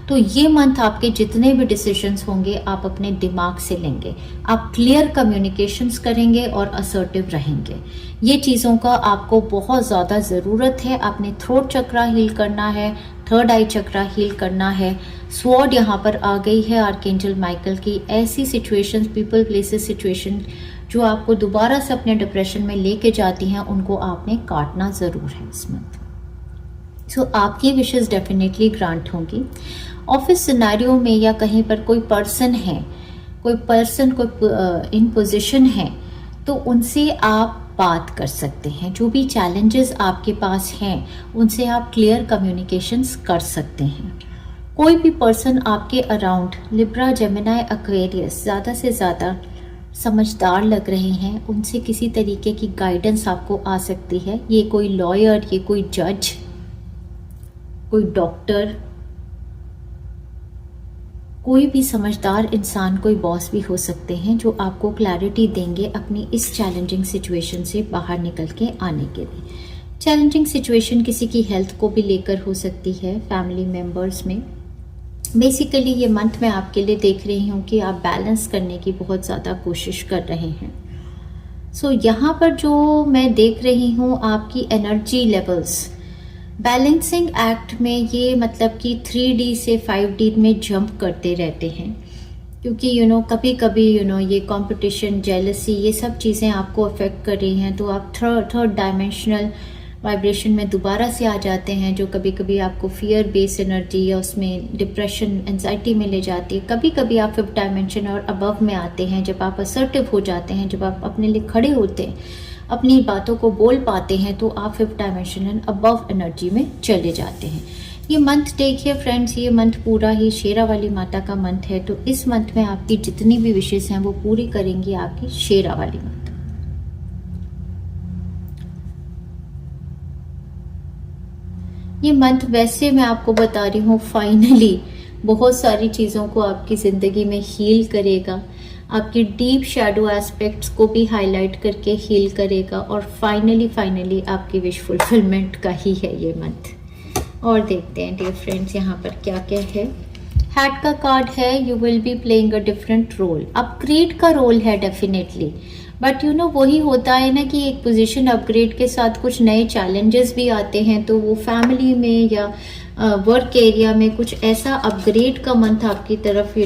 तो ये मंथ आपके जितने भी डिसीजंस होंगे आप अपने दिमाग से लेंगे। आप क्लियर कम्युनिकेशंस करेंगे और असर्टिव रहेंगे। ये चीज़ों का आपको बहुत ज़्यादा ज़रूरत है। आपने थ्रोट चक्रा हील करना है, थर्ड आई चक्रा हील करना है। स्वॉर्ड यहाँ पर आ गई है आर्कएंजल माइकल की। ऐसी सिचुएशंस, पीपल, प्लेसेस, सिचुएशन जो आपको दोबारा से अपने डिप्रेशन में लेके जाती हैं उनको आपने काटना ज़रूर है इस मंथ। सो आपकी विशेस डेफिनेटली ग्रांट होंगी। ऑफिस सिनेरियो में या कहीं पर कोई पर्सन कोई इन पोजीशन है तो उनसे आप बात कर सकते हैं। जो भी चैलेंजेस आपके पास हैं उनसे आप क्लियर कम्युनिकेशंस कर सकते हैं। कोई भी पर्सन आपके अराउंड लिब्रा, जेमिनी, एक्वेरियस ज़्यादा से ज़्यादा समझदार लग रहे हैं, उनसे किसी तरीके की गाइडेंस आपको आ सकती है। ये कोई लॉयर, ये कोई जज, कोई डॉक्टर, कोई भी समझदार इंसान, कोई बॉस भी हो सकते हैं जो आपको क्लैरिटी देंगे अपनी इस चैलेंजिंग सिचुएशन से बाहर निकल के आने के लिए। चैलेंजिंग सिचुएशन किसी की हेल्थ को भी लेकर हो सकती है, फैमिली मेम्बर्स में, बेसिकली ये मंथ मैं आपके लिए देख रही हूँ कि आप बैलेंस करने की बहुत ज़्यादा कोशिश कर रहे हैं। सो यहाँ पर जो मैं देख रही हूँ आपकी एनर्जी लेवल्स बैलेंसिंग एक्ट में, ये मतलब कि 3D से 5D में जंप करते रहते हैं, क्योंकि कभी कभी ये कंपटीशन, जेलसी, ये सब चीज़ें आपको अफेक्ट कर रही हैं, तो आप थर्ड डायमेंशनल वाइब्रेशन में दोबारा से आ जाते हैं, जो कभी कभी आपको फियर बेस्ड एनर्जी या उसमें डिप्रेशन, एंजाइटी में ले जाती है। कभी कभी आप 5th डायमेंशन और अबव में आते हैं, जब आप असर्टिव हो जाते हैं, जब आप अपने लिए खड़े होते हैं, अपनी बातों को बोल पाते हैं, तो आप 5th dimension and above energy में चले जाते हैं। ये मंथ देखिए फ्रेंड्स, ये मंथ पूरा ही शेरा वाली माता का मंथ है, तो इस मंथ में आपकी जितनी भी विशेष हैं वो पूरी करेंगी आपकी शेरा वाली माता। ये मंथ वैसे मैं आपको बता रही हूँ, फाइनली बहुत सारी चीज़ों को आपकी ज़िंदगी में हील करेगा, आपकी डीप शैडो एस्पेक्ट्स को भी हाईलाइट करके हील करेगा, और फाइनली आपकी विश फुलफिलमेंट का ही है ये मंथ। और देखते हैं डियर फ्रेंड्स यहाँ पर क्या क्या है। हैट का कार्ड है, you will be playing a different role, upgrade का रोल है डेफिनेटली, बट वही होता है ना कि एक पोजीशन अपग्रेड के साथ कुछ नए चैलेंजेस भी आते हैं, तो वो फैमिली में या वर्क एरिया में कुछ ऐसा अपग्रेड का मंथ आपकी तरफ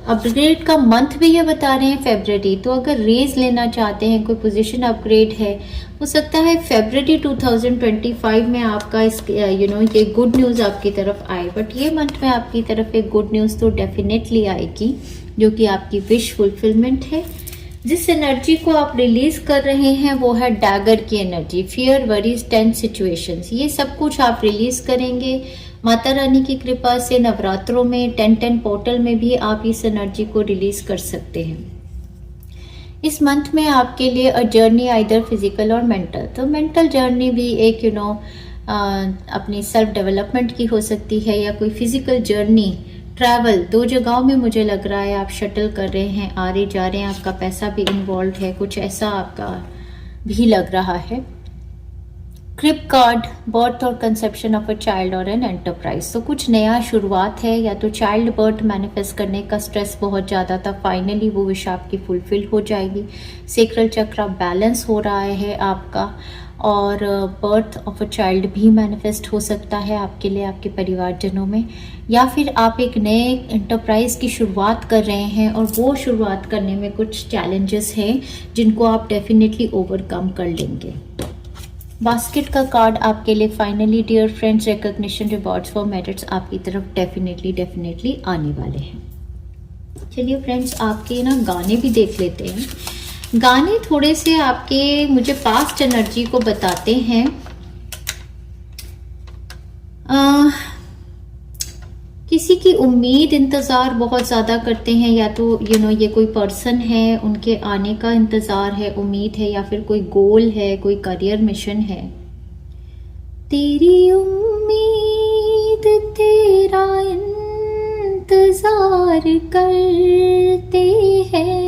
अपग्रेड का मंथ भी ये बता रहे हैं फरवरी, तो अगर रेज लेना चाहते हैं, कोई पोजीशन अपग्रेड है, हो सकता है फरवरी 2025 में आपका इस ये गुड न्यूज़ आपकी तरफ आए। बट ये मंथ में आपकी तरफ एक गुड न्यूज़ तो डेफिनेटली आएगी, जो कि आपकी विश फुलफिलमेंट है। जिस एनर्जी को आप रिलीज कर रहे हैं वो है डैगर की energy, fear, worries, tense situations, ये सब कुछ आप रिलीज करेंगे माता रानी की कृपा से। नवरात्रों में 10-10 पोर्टल में भी आप इस एनर्जी को रिलीज कर सकते हैं। इस मंथ में आपके लिए अ जर्नी आइदर फिजिकल और मेंटल, तो मेंटल जर्नी भी एक अपनी सेल्फ डेवलपमेंट की हो सकती है, या कोई फिजिकल जर्नी, ट्रैवल, 2 जगहों में मुझे लग रहा है आप शटल कर रहे हैं, आ रहे जा रहे हैं, आपका पैसा भी इन्वॉल्व है, कुछ ऐसा आपका भी लग रहा है। क्रिप कार्ड, बर्थ और कंसेप्शन ऑफ अ चाइल्ड और एन एंटरप्राइज, तो कुछ नया शुरुआत है, या तो चाइल्ड बर्थ मैनिफेस्ट करने का स्ट्रेस बहुत ज़्यादा था, फाइनली वो विश आपकी फुलफिल हो जाएगी। सेक्रल चक्र बैलेंस हो रहा है आपका, और बर्थ ऑफ अ चाइल्ड भी मैनिफेस्ट हो सकता है आपके लिए, आपके परिवारजनों में, या फिर आप एक नए एंटरप्राइज की शुरुआत कर रहे हैं, और वो शुरुआत करने में कुछ चैलेंजेस हैं जिनको आप डेफिनेटली ओवरकम कर लेंगे। बास्केट का कार्ड आपके लिए finally dear friends, recognition, rewards for merits आपकी तरफ डेफिनेटली आने वाले हैं। चलिए फ्रेंड्स, आपके गाने भी देख लेते हैं। गाने थोड़े से आपके मुझे पास्ट एनर्जी को बताते हैं। किसी की उम्मीद, इंतज़ार बहुत ज़्यादा करते हैं, या तो ये कोई पर्सन है, उनके आने का इंतज़ार है, उम्मीद है, या फिर कोई गोल है, कोई करियर मिशन है। तेरी उम्मीद तेरा इंतज़ार करते हैं,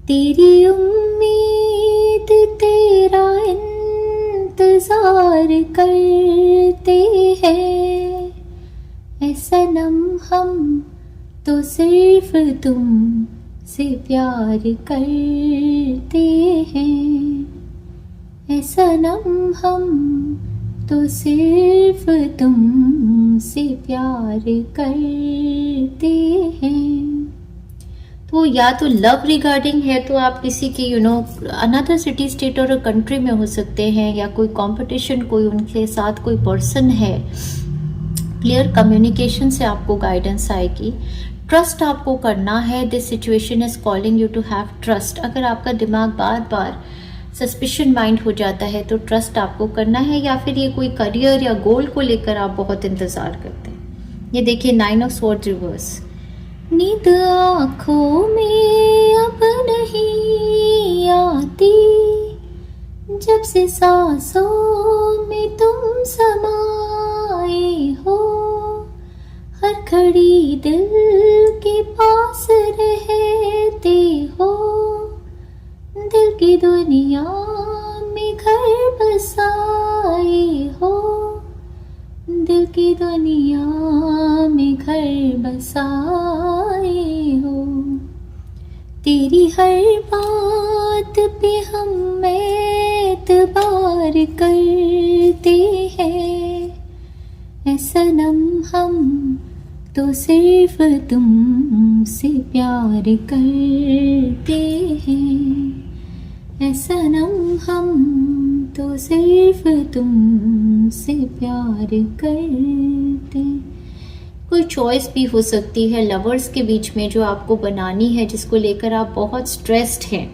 तेरी उम्मीद तेरा इंतजार करते हैं, ऐ सनम हम तो सिर्फ तुम से प्यार करते हैं, ऐ सनम हम तो सिर्फ तुम से प्यार करते हैं। तो या तो लव रिगार्डिंग है, तो आप किसी की अनदर सिटी, स्टेट और कंट्री में हो सकते हैं, या कोई कंपटीशन, कोई उनके साथ कोई पर्सन है। क्लियर कम्युनिकेशन से आपको गाइडेंस आएगी। ट्रस्ट आपको करना है, this situation is calling you to have trust. अगर आपका दिमाग बार बार सस्पिशन माइंड हो जाता है तो ट्रस्ट आपको करना है, या फिर ये कोई करियर या गोल को लेकर आप बहुत इंतजार करते हैं। ये देखिए 9 ऑफ स्वॉर्ड्स रिवर्स, नींद आँखों में अब नहीं आती, जब से सांसों में तुम समाए हो, हर घड़ी दिल के पास रह तेरी हर बात पे हम एतबार करते हैं, ऐ सनम हम तो सिर्फ तुमसे प्यार करते हैं, ऐ सनम हम तो सिर्फ तुमसे प्यार करते हैं। कोई चॉइस भी हो सकती है लवर्स के बीच में जो आपको बनानी है, जिसको लेकर आप बहुत स्ट्रेस्ड हैं,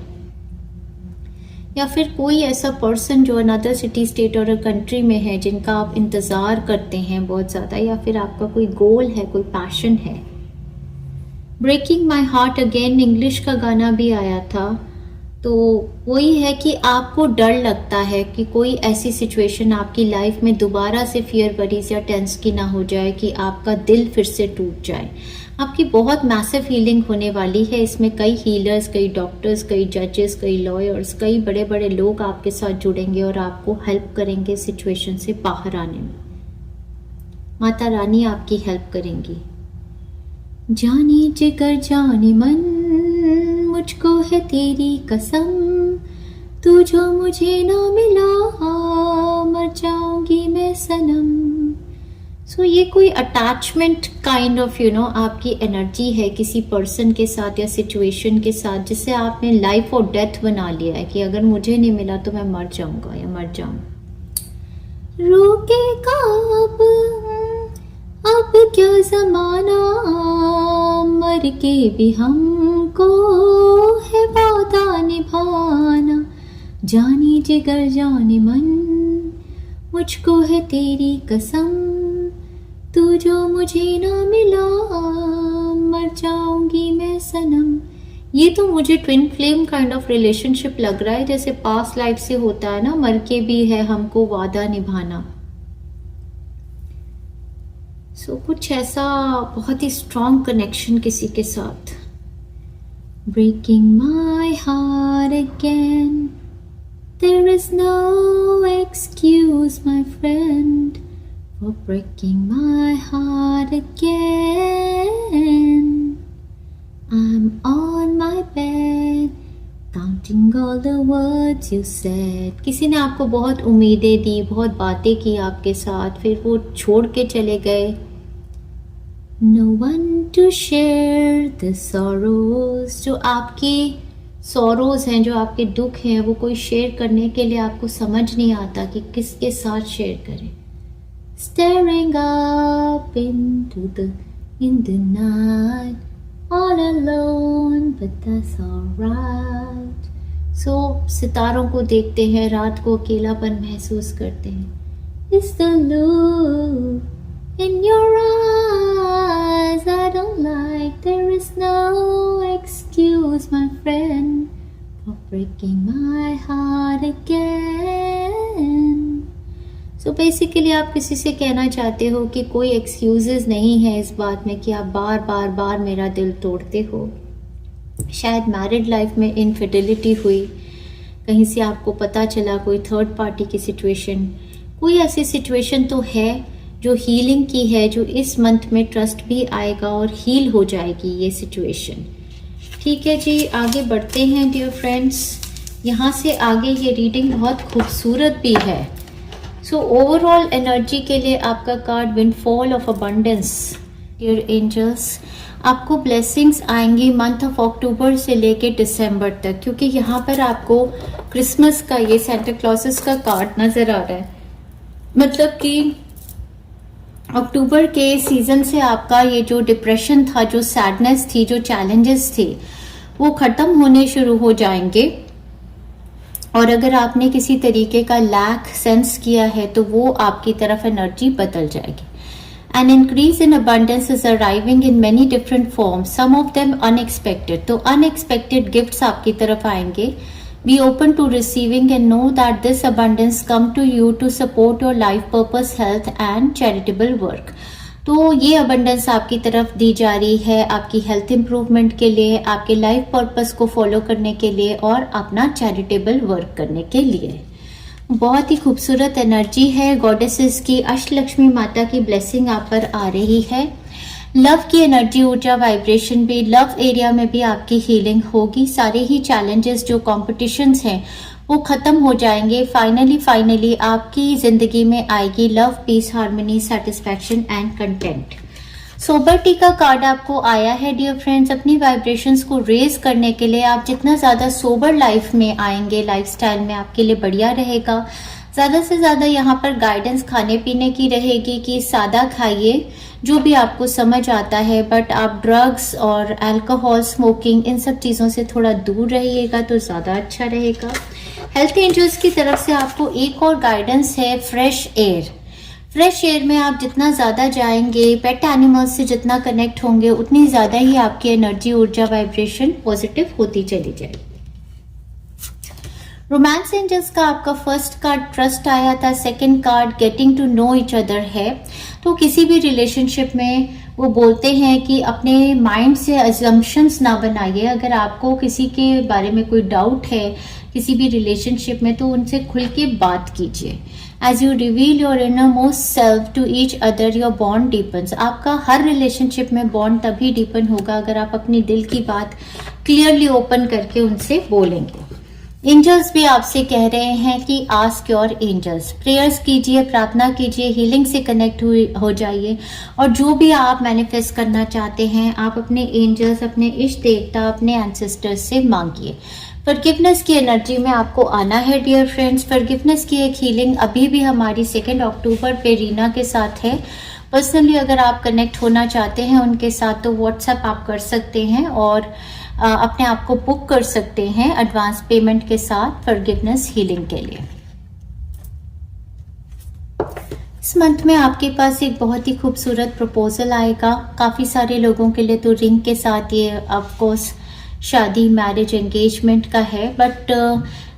या फिर कोई ऐसा पर्सन जो अनदर सिटी स्टेट और कंट्री में है जिनका आप इंतज़ार करते हैं बहुत ज़्यादा, या फिर आपका कोई गोल है, कोई पैशन है। Breaking my heart again English का गाना भी आया था, तो वही है कि आपको डर लगता है कि कोई ऐसी सिचुएशन आपकी लाइफ में दोबारा से फियर वरीज या टेंस की ना हो जाए कि आपका दिल फिर से टूट जाए। आपकी बहुत मैसिव हीलिंग होने वाली है। इसमें कई हीलर्स, कई डॉक्टर्स, कई जजेस, कई लॉयर्स, कई बड़े बड़े लोग आपके साथ जुड़ेंगे और आपको हेल्प करेंगे सिचुएशन से बाहर आने में। माता रानी आपकी हेल्प करेंगी। जाने जिगर जाने मन मुझको है तेरी कसम, तू जो मुझे ना मिला मर जाऊंगी मैं सनम। सो ये कोई अटैचमेंट काइंड ऑफ आपकी एनर्जी है किसी पर्सन के साथ या सिचुएशन के साथ, जिससे आपने लाइफ और डेथ बना लिया है कि अगर मुझे नहीं मिला तो मैं मर जाऊंगा या मर जाऊंगा। रोकेगा अब क्या जमाना, मर के भी हमको है वादा निभाना। जानी जिगर जाने मन मुझको है तेरी कसम, तू जो मुझे ना मिला मर जाऊंगी मैं सनम। ये तो मुझे twin flame kind of relationship लग रहा है, जैसे पास्ट लाइफ से होता है ना, मर के भी है हमको वादा निभाना। सो कुछ ऐसा बहुत ही स्ट्रॉन्ग कनेक्शन किसी के साथ। Breaking my heart again, there is no excuse my friend for breaking my heart again. I'm on my bed counting all the words you said. किसी ने आपको बहुत उम्मीदें दी, बहुत बातें की आपके साथ, फिर वो छोड़ के चले गए। No one to share the sorrows. जो आपकी sorrows हैं, जो आपके दुख हैं, वो कोई शेयर करने के लिए आपको समझ नहीं आता कि किसके साथ शेयर करें। Staring up in the night, all alone, but that's alright. So सितारों को देखते हैं, रात को अकेलापन महसूस करते हैं। It's the look in your eyes I don't like. There is no excuse, my friend, for breaking my heart again. So basically आप किसी से कहना चाहते हो कि कोई एक्सक्यूजेस नहीं है इस बात में कि आप बार बार बार मेरा दिल तोड़ते हो। शायद मैरिड लाइफ में इनफिडेलिटी हुई, कहीं से आपको पता चला, कोई थर्ड पार्टी की सिचुएशन, कोई ऐसी सिचुएशन तो है जो हीलिंग की है, जो इस मंथ में ट्रस्ट भी आएगा और हील हो जाएगी ये सिचुएशन। ठीक है जी, आगे बढ़ते हैं डियर फ्रेंड्स। यहाँ से आगे ये रीडिंग बहुत खूबसूरत भी है। सो ओवरऑल एनर्जी के लिए आपका card windfall of abundance. Dear angels, आपको ब्लेसिंग्स आएंगी मंथ ऑफ अक्टूबर से लेके दिसंबर तक, क्योंकि यहाँ पर आपको क्रिसमस का ये सेंटा क्लॉसेस का कार्ड नज़र आ रहा है। मतलब कि अक्टूबर के सीज़न से आपका ये जो डिप्रेशन था, जो सैडनेस थी, जो चैलेंजेस थे, वो ख़त्म होने शुरू हो जाएंगे। और अगर आपने किसी तरीके का लैक सेंस किया है तो वो आपकी तरफ एनर्जी बदल जाएगी। An increase in abundance is arriving in many different forms, some of them unexpected. तो unexpected gifts आपकी तरफ आएंगे। Be open to receiving and know that this abundance come to you to support your life purpose, health and charitable work. तो ये abundance आपकी तरफ दी जा रही है आपकी हेल्थ इंप्रूवमेंट के लिए, आपके लाइफ पर्पस को फॉलो करने के लिए और अपना चैरिटेबल वर्क करने के लिए। बहुत ही खूबसूरत एनर्जी है गॉडेसेस की। अष्टलक्ष्मी माता की ब्लेसिंग आप पर आ रही है। लव की एनर्जी, ऊर्जा, वाइब्रेशन भी, लव एरिया में भी आपकी हीलिंग होगी। सारे ही चैलेंजेस जो कॉम्पिटिशन्स हैं वो खत्म हो जाएंगे। फाइनली आपकी जिंदगी में आएगी love, peace, harmony, satisfaction and content. Sobriety का कार्ड आपको आया है डियर फ्रेंड्स। अपनी वाइब्रेशंस को रेज करने के लिए आप जितना ज़्यादा सोबर लाइफ में आएंगे, लाइफस्टाइल में आपके लिए बढ़िया रहेगा। ज़्यादा से ज़्यादा यहाँ पर गाइडेंस खाने पीने की रहेगी कि सादा खाइए, जो भी आपको समझ आता है, बट आप ड्रग्स और अल्कोहल, स्मोकिंग, इन सब चीज़ों से थोड़ा दूर रहिएगा तो ज़्यादा अच्छा रहेगा। हेल्थ एंजल्स की तरफ से आपको एक और गाइडेंस है, फ्रेश एयर। फ्रेश एयर में आप जितना ज़्यादा जाएंगे, पेट एनिमल्स से जितना कनेक्ट होंगे, उतनी ज़्यादा ही आपकी एनर्जी, ऊर्जा, वाइब्रेशन पॉजिटिव होती चली जाएगी। रोमांस एंजल्स का आपका फर्स्ट कार्ड ट्रस्ट आया था, second card getting to know each other है। तो किसी भी रिलेशनशिप में वो बोलते हैं कि अपने माइंड से अजम्पशंस ना बनाइए। अगर आपको किसी के बारे में कोई डाउट है किसी भी रिलेशनशिप में, तो उनसे खुल के बात कीजिए। As you reveal your innermost self to each other, your bond deepens. आपका हर रिलेशनशिप में बॉन्ड तभी डीपन होगा अगर आप अपनी दिल की बात क्लियरली ओपन करके उनसे बोलेंगे। एंजल्स भी आपसे कह रहे हैं कि आस्क योर एंजल्स, प्रेयर्स कीजिए, प्रार्थना कीजिए, हीलिंग से कनेक्ट हो जाइए, और जो भी आप मैनिफेस्ट करना चाहते हैं आप अपने एंजल्स, अपने इष्ट देवता, अपने एंसेस्टर्स से मांगिए। फॉरगिवनेस की एनर्जी में आपको आना है डियर फ्रेंड्स। फॉरगिवनेस की एक हीलिंग अभी भी हमारी 2 अक्टूबर पे रीना के साथ है। पर्सनली अगर आप कनेक्ट होना चाहते हैं उनके साथ तो व्हाट्सएप आप कर सकते हैं और अपने आप को बुक कर सकते हैं एडवांस पेमेंट के साथ फॉरगिवनेस हीलिंग के लिए। इस मंथ में आपके पास एक बहुत ही खूबसूरत प्रपोजल आएगा। काफ़ी सारे लोगों के लिए तो रिंग के साथ ये ऑफकोर्स शादी, मैरिज, एंगेजमेंट का है, बट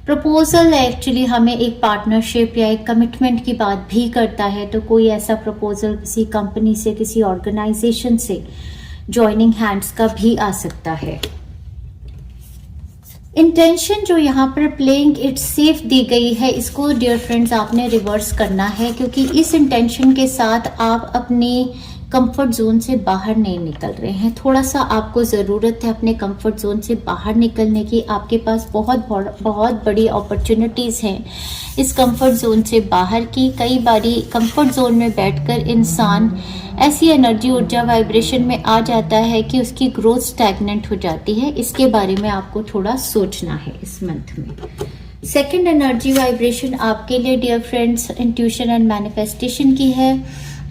प्रपोजल एक्चुअली हमें एक पार्टनरशिप या एक कमिटमेंट की बात भी करता है। तो कोई ऐसा प्रपोजल किसी कंपनी से, किसी ऑर्गेनाइजेशन से जॉइनिंग हैंड्स का भी आ सकता है। इंटेंशन जो यहाँ पर प्लेइंग इट सेफ दी गई है, इसको डियर फ्रेंड्स आपने रिवर्स करना है, क्योंकि इस इंटेंशन के साथ आप अपनी कंफर्ट जोन से बाहर नहीं निकल रहे हैं। थोड़ा सा आपको ज़रूरत है अपने कंफर्ट जोन से बाहर निकलने की। आपके पास बहुत बड़ी अपॉर्चुनिटीज़ हैं इस कंफर्ट जोन से बाहर की। कई बारी कंफर्ट जोन में बैठकर इंसान ऐसी एनर्जी, ऊर्जा, वाइब्रेशन में आ जाता है कि उसकी ग्रोथ स्टैग्नेंट हो जाती है। इसके बारे में आपको थोड़ा सोचना है इस मंथ में। सेकंड एनर्जी वाइब्रेशन आपके लिए dear friends intuition and manifestation की है।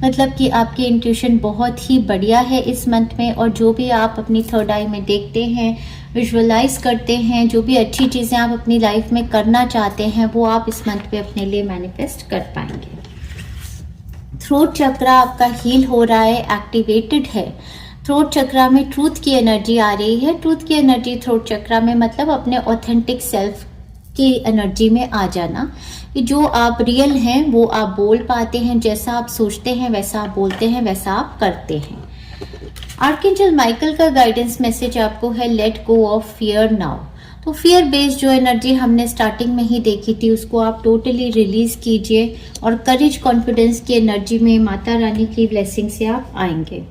मतलब कि आपकी इंट्यूशन बहुत ही बढ़िया है इस मंथ में, और जो भी आप अपनी थर्ड आई में देखते हैं, विजुअलाइज करते हैं, जो भी अच्छी चीज़ें आप अपनी लाइफ में करना चाहते हैं वो आप इस मंथ पे अपने लिए मैनिफेस्ट कर पाएंगे। थ्रोट चक्रा आपका हील हो रहा है, एक्टिवेटेड है। थ्रोट चक्रा में ट्रूथ की एनर्जी आ रही है। ट्रूथ की एनर्जी थ्रोट चक्रा में मतलब अपने ऑथेंटिक सेल्फ की एनर्जी में आ जाना, कि जो आप रियल हैं वो आप बोल पाते हैं, जैसा आप सोचते हैं वैसा आप बोलते हैं, वैसा आप करते हैं। आर्कएंजल माइकल का गाइडेंस मैसेज आपको है, let go of fear now. तो फियर बेस्ड जो एनर्जी हमने स्टार्टिंग में ही देखी थी उसको आप टोटली रिलीज कीजिए, और करेज, कॉन्फिडेंस की एनर्जी में माता रानी की ब्लेसिंग से आप आएंगे।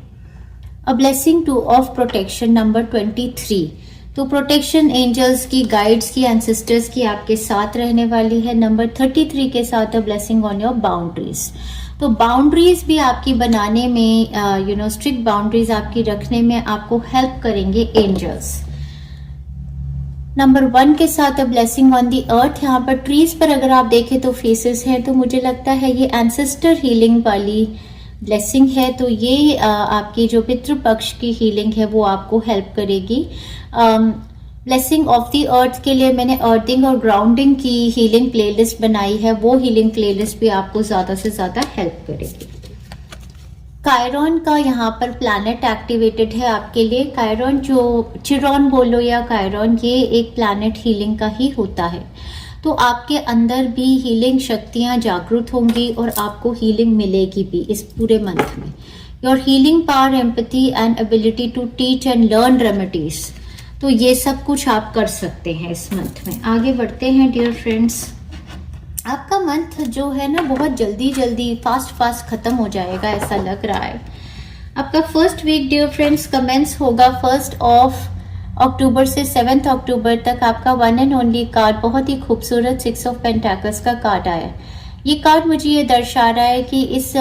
अ blessing two of protection number 23। तो प्रोटेक्शन एंजल्स की, गाइड्स की, एंसेस्टर्स की आपके साथ रहने वाली है। नंबर 33 के साथ a blessing on your boundaries. तो बाउंड्रीज भी आपकी बनाने में, स्ट्रिक्ट बाउंड्रीज आपकी रखने में आपको हेल्प करेंगे एंजल्स। नंबर 1 के साथ अ ब्लेसिंग ऑन दी अर्थ। यहाँ पर ट्रीज पर अगर आप देखें तो फेसेस हैं, तो मुझे लगता है ये एंसेस्टर हीलिंग वाली ब्लेसिंग है। तो ये आपकी जो पितृपक्ष की हीलिंग है वो आपको हेल्प करेगी। ब्लेसिंग ऑफ दी अर्थ के लिए मैंने अर्थिंग और ग्राउंडिंग की हीलिंग प्लेलिस्ट बनाई है, वो हीलिंग प्लेलिस्ट भी आपको ज़्यादा से ज़्यादा हेल्प करेगी। कायरॉन का यहाँ पर प्लैनेट एक्टिवेटेड है आपके लिए। कायरॉन, जो चिरॉन बोलो या कायरॉन, ये एक प्लैनेट हीलिंग का ही होता है। तो आपके अंदर भी हीलिंग शक्तियाँ जागृत होंगी और आपको हीलिंग मिलेगी भी इस पूरे मंथ में। Your healing power, empathy and ability to teach and learn remedies, तो ये सब कुछ आप कर सकते हैं इस मंथ में। आगे बढ़ते हैं डियर फ्रेंड्स। आपका मंथ जो है ना बहुत जल्दी फास्ट खत्म हो जाएगा, ऐसा लग रहा है। आपका first week dear friends commence होगा 1 अक्टूबर से 7 अक्टूबर तक। आपका वन एंड ओनली कार्ड बहुत ही खूबसूरत 6 ऑफ पेंटाकल्स का कार्ड आया। ये कार्ड मुझे ये दर्शा रहा है कि इस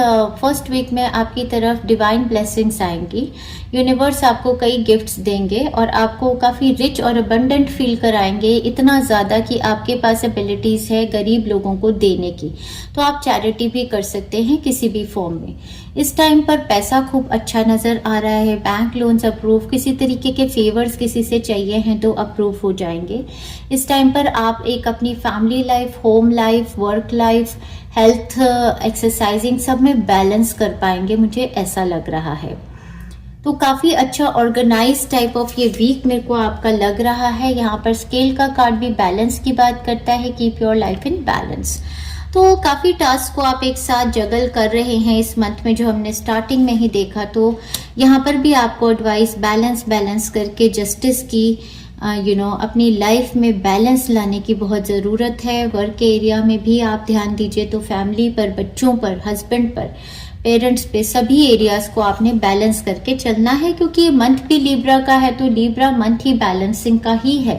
फर्स्ट वीक में आपकी तरफ डिवाइन ब्लेसिंग्स आएंगी। यूनिवर्स आपको कई गिफ्ट्स देंगे और आपको काफ़ी रिच और अबंडेंट फील कराएंगे, इतना ज़्यादा कि आपके पास एबिलिटीज़ है गरीब लोगों को देने की। तो आप चैरिटी भी कर सकते हैं किसी भी फॉर्म में। इस टाइम पर पैसा खूब अच्छा नज़र आ रहा है। बैंक लोन्स अप्रूव, किसी तरीके के फेवर्स किसी से चाहिए हैं तो अप्रूव हो जाएंगे। इस टाइम पर आप एक अपनी family life, home life, work life, health, exercising सब में बैलेंस कर पाएंगे, मुझे ऐसा लग रहा है। तो काफ़ी अच्छा ऑर्गेनाइज टाइप ऑफ ये वीक मेरे को आपका लग रहा है। यहाँ पर स्केल का कार्ड भी बैलेंस की बात करता है, keep your life in balance. तो काफ़ी टास्क को आप एक साथ जगल कर रहे हैं इस मंथ में, जो हमने स्टार्टिंग में ही देखा। तो यहाँ पर भी आपको एडवाइस बैलेंस करके जस्टिस की अपनी लाइफ में बैलेंस लाने की बहुत ज़रूरत है। वर्क एरिया में भी आप ध्यान दीजिए, तो फैमिली पर, बच्चों पर, हस्बैंड पर, पेरेंट्स पे, सभी एरियाज को आपने बैलेंस करके चलना है, क्योंकि ये मंथ भी लीब्रा का है। तो लीब्रा मंथ ही बैलेंसिंग का ही है।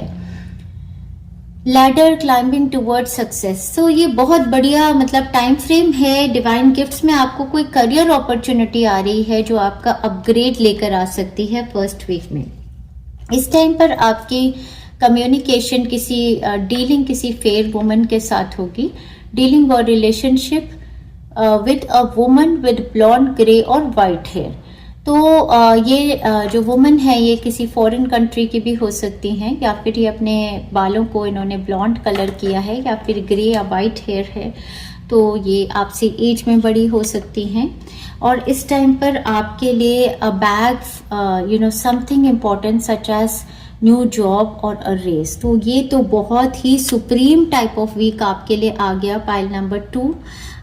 लैडर क्लाइंबिंग टुवर्ड सक्सेस, तो ये बहुत बढ़िया टाइम फ्रेम है। डिवाइन गिफ्ट्स में आपको कोई करियर अपॉर्चुनिटी आ रही है जो आपका अपग्रेड लेकर आ सकती है फर्स्ट वीक में। इस टाइम पर आपकी कम्युनिकेशन डीलिंग किसी फेयर वुमन के साथ होगी। डीलिंग और relationship with a woman with blonde, grey और वाइट हेयर। तो ये जो वुमन है ये किसी फॉरेन कंट्री की भी हो सकती हैं, या फिर ये अपने बालों को इन्होंने ब्लॉन्ड कलर किया है, या फिर ग्रे या वाइट हेयर है। तो ये आपसे एज में बड़ी हो सकती हैं। और इस टाइम पर आपके लिए a bag, something important such as new job और अ रेस। तो ये तो बहुत ही सुप्रीम टाइप ऑफ वीक आपके लिए आ गया। Pile number 2,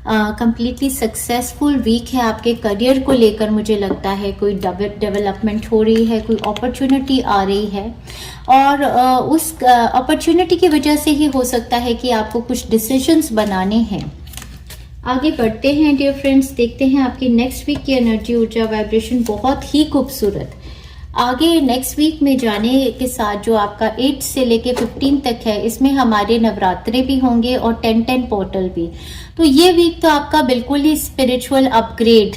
completely successful week है आपके करियर को लेकर। मुझे लगता है कोई डेवलपमेंट हो रही है, कोई अपॉर्चुनिटी आ रही है, और उस अपॉर्चुनिटी की वजह से ही हो सकता है कि आपको कुछ डिसीजंस बनाने हैं। आगे बढ़ते हैं डियर फ्रेंड्स, देखते हैं आपकी नेक्स्ट वीक की एनर्जी, ऊर्जा, वाइब्रेशन बहुत ही खूबसूरत। आगे नेक्स्ट वीक में जाने के साथ जो आपका 8 से लेके 15 तक है, इसमें हमारे नवरात्रे भी होंगे और 10-10 पोर्टल भी। तो ये वीक तो आपका बिल्कुल ही स्पिरिचुअल अपग्रेड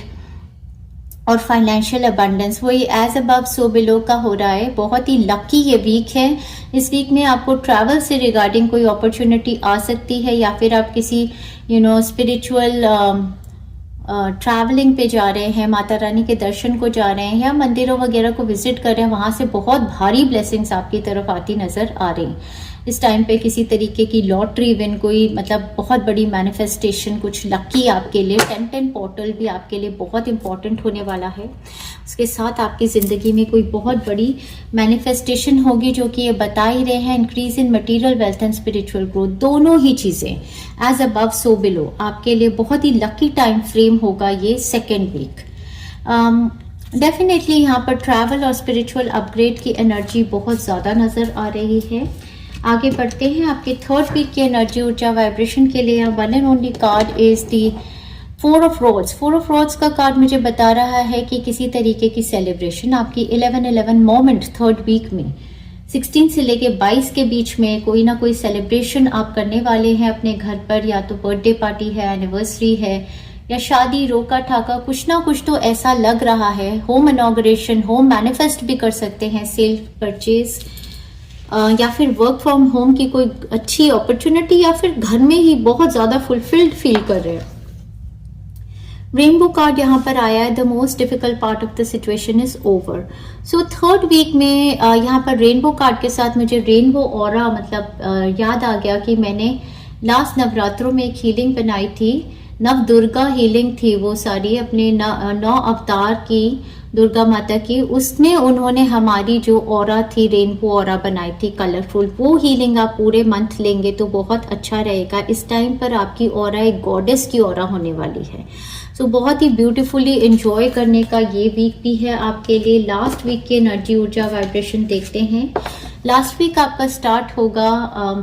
और फाइनेंशियल अबंडेंस, वही एज अबव सो बिलो का हो रहा है। बहुत ही लकी ये वीक है। इस वीक में आपको ट्रैवल से रिगार्डिंग कोई अपॉर्चुनिटी आ सकती है, या फिर आप किसी स्पिरिचुअल ट्रैवलिंग पे जा रहे हैं, माता रानी के दर्शन को जा रहे हैं, या मंदिरों वगैरह को विजिट कर रहे हैं, वहां से बहुत भारी ब्लेसिंग्स आपकी तरफ आती नजर आ रही। इस टाइम पे किसी तरीके की लॉटरी विन, कोई बहुत बड़ी मैनिफेस्टेशन, कुछ लकी आपके लिए। 10-10 पोर्टल भी आपके लिए बहुत इंपॉर्टेंट होने वाला है। उसके साथ आपकी ज़िंदगी में कोई बहुत बड़ी मैनिफेस्टेशन होगी, जो कि ये बता ही रहे हैं, increase in material wealth and spiritual growth, दोनों ही चीज़ें एज अबव सो बिलो आपके लिए बहुत ही लकी टाइम फ्रेम होगा ये सेकेंड वीक। डेफिनेटली यहाँ पर ट्रैवल और स्पिरिचुअल अपग्रेड की एनर्जी बहुत ज़्यादा नज़र आ रही है। आगे बढ़ते हैं आपके थर्ड वीक की एनर्जी, ऊर्जा, वाइब्रेशन के लिए। One and only card is the 4 of roads. 4 of roads का कार्ड मुझे बता रहा है कि किसी तरीके की सेलिब्रेशन आपकी 11-11 मोमेंट थर्ड वीक में 16 से लेके 22 के बीच में कोई ना कोई सेलिब्रेशन आप करने वाले हैं अपने घर पर। या तो बर्थडे पार्टी है, एनिवर्सरी है, या शादी, रोका ठाका, कुछ ना कुछ तो ऐसा लग रहा है। होम इनॉग्रेशन, होम मैनिफेस्ट भी कर सकते हैं, सेल्फ परचेज, या फिर वर्क फ्रॉम होम की कोई अच्छी अपॉर्चुनिटी, या फिर घर में ही बहुत ज्यादा फुलफिल्ड फील कर रहे हैं। रेनबो कार्ड यहाँ पर आया है, the most difficult part of the situation is over. So third week में यहाँ पर रेनबो कार्ड के साथ मुझे रेनबो ऑरा याद आ गया कि मैंने लास्ट नवरात्रों में एक हीलिंग बनाई थी, नव दुर्गा हीलिंग थी वो सारी, अपने 9 अवतार की दुर्गा माता की। उसमें उन्होंने हमारी जो ऑरा थी, रेनबो ऑरा बनाई थी कलरफुल। वो हीलिंग आप पूरे मंथ लेंगे तो बहुत अच्छा रहेगा। इस टाइम पर आपकी ऑरा एक गॉडेस की ऑरा होने वाली है। सो बहुत ही ब्यूटीफुली एंजॉय करने का ये वीक भी है आपके लिए। लास्ट वीक की एनर्जी, ऊर्जा, वाइब्रेशन देखते हैं। लास्ट वीक आपका स्टार्ट होगा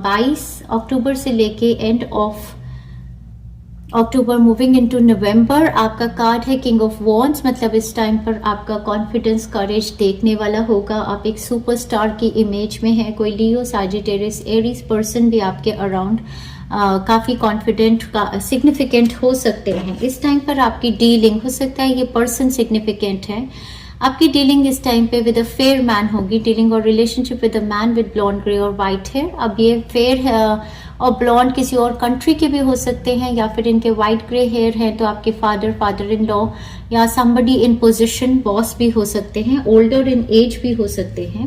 22 अक्टूबर से लेके end of October moving into November, आपका कार्ड है किंग ऑफ वॉन्ड्स, मतलब इस टाइम पर आपका कॉन्फिडेंस करेज देखने वाला होगा। आप एक सुपरस्टार की इमेज में है। कोई लियो, सैजिटेरियस, एरीज पर्सन भी आपके अराउंड काफ़ी कॉन्फिडेंट का सिग्निफिकेंट हो सकते हैं। इस टाइम पर आपकी डीलिंग हो सकता है ये पर्सन सिग्निफिकेंट है। आपकी डीलिंग इस टाइम पे विद अ फेयर मैन होगी। डीलिंग और relationship with a man with blonde grey और वाइट हेयर। अब ये फेयर और ब्लॉन्ड किसी और कंट्री के भी हो सकते हैं, या फिर इनके वाइट ग्रे हेयर हैं तो आपके फादर, फादर इन लॉ या समबडी इन पोजिशन, बॉस भी हो सकते हैं, ओल्डर इन एज भी हो सकते हैं।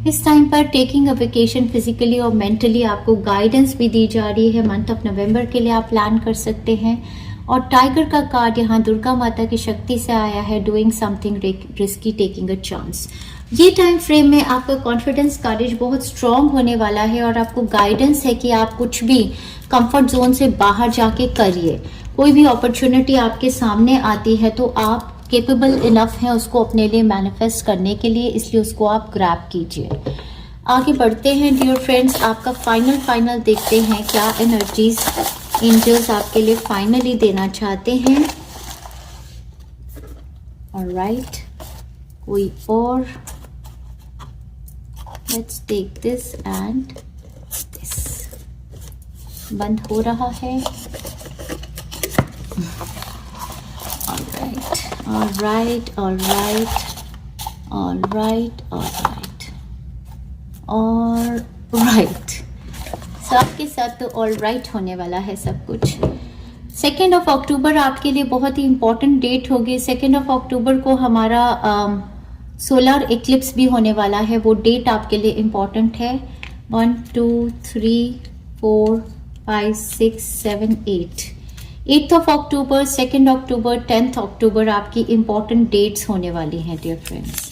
इस टाइम पर टेकिंग अ वेकेशन फिजिकली और मेंटली आपको गाइडेंस भी दी जा रही है। मंथ ऑफ नवंबर के लिए आप प्लान कर सकते हैं। और टाइगर का कार्ड यहाँ दुर्गा माता की शक्ति से आया है, doing something risky, taking a chance. ये टाइम फ्रेम में आपका कॉन्फिडेंस करेज बहुत स्ट्रांग होने वाला है और आपको गाइडेंस है कि आप कुछ भी कंफर्ट जोन से बाहर जाके करिए। कोई भी अपॉर्चुनिटी आपके सामने आती है तो आप केपेबल इनफ हैं उसको अपने लिए मैनिफेस्ट करने के लिए, इसलिए उसको आप ग्रैब कीजिए। आगे बढ़ते हैं डियर फ्रेंड्स, आपका फाइनल देखते हैं क्या एनर्जीज एंजल्स आपके लिए फाइनली देना चाहते हैं। ऑलराइट, कोई और, let's take this and this. बंद हो रहा है। ऑलराइट, आपके साथ तो ऑलराइट होने वाला है सब कुछ। 2 अक्टूबर आपके लिए बहुत ही इंपॉर्टेंट डेट होगी। 2 अक्टूबर को हमारा सोलर इक्लिप्स भी होने वाला है। वो डेट आपके लिए इंपॉर्टेंट है। 1 2 3 4 5 6 7 8 अक्टूबर, 2 अक्टूबर, 10 अक्टूबर आपकी इंपॉर्टेंट डेट्स होने वाली हैं dear friends.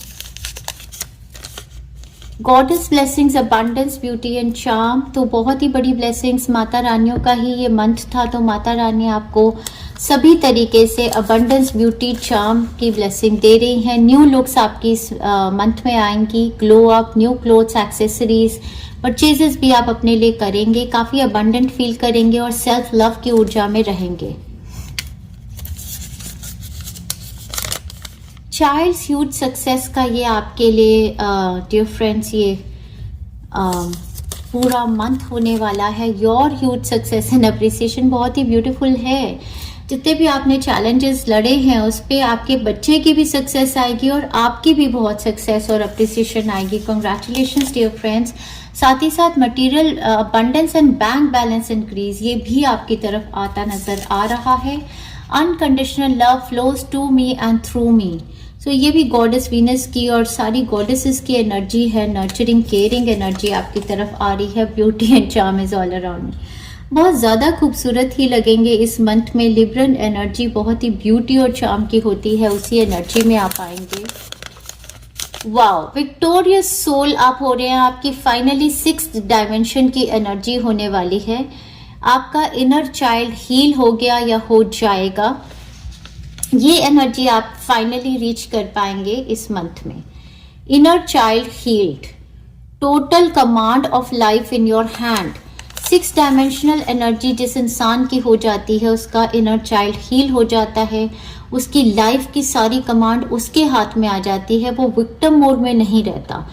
Goddess blessings, abundance, beauty and charm, तो बहुत ही बड़ी ब्लेसिंग्स मंथ रानियों का ही ये मंथ था। तो माता रानी आपको सभी तरीके से अबंडेंस, ब्यूटी, चार्म की ब्लेसिंग दे रही हैं। न्यू लुक्स आपकी इस मंथ में आएंगी। Glow up, new clothes, accessories, purchases भी आप अपने लिए करेंगे। काफ़ी अबंडेंट फील करेंगे और सेल्फ लव की ऊर्जा में रहेंगे। चाइल्ड ह्यूज सक्सेस का ये आपके लिए डियर फ्रेंड्स ये पूरा मंथ होने वाला है। Your huge success and appreciation बहुत ही ब्यूटीफुल है। जितने भी आपने चैलेंजेस लड़े हैं उस पर आपके बच्चे की भी सक्सेस आएगी और आपकी भी बहुत सक्सेस और अप्रिसिएशन आएगी। Congratulations dear friends. साथ ही साथ material abundance and bank balance increase ये भी आपकी तरफ आता नजर आ रहा है। Unconditional love flows to me and through me, so ये भी गॉडेस वीनस की और सारी गॉडेसेस की एनर्जी है। नर्चरिंग, केयरिंग एनर्जी आपकी तरफ आ रही है। Beauty and charm is all around. बहुत ज़्यादा खूबसूरत ही लगेंगे इस मंथ में। लिब्रन एनर्जी बहुत ही ब्यूटी और चार्म की होती है, उसी एनर्जी में आप आएंगे। वाओ, विक्टोरियस सोल आप हो रहे हैं। आपकी फाइनली 6th डायमेंशन की एनर्जी होने वाली है। आपका इनर चाइल्ड हील हो गया या हो जाएगा। ये एनर्जी आप फाइनली रीच कर पाएंगे इस मंथ में। Inner child healed, total command of life in your hand. 6 dimensional energy जिस इंसान की हो जाती है उसका इनर चाइल्ड हील हो जाता है। उसकी लाइफ की सारी कमांड उसके हाथ में आ जाती है। वो विक्टिम मोड में नहीं रहता।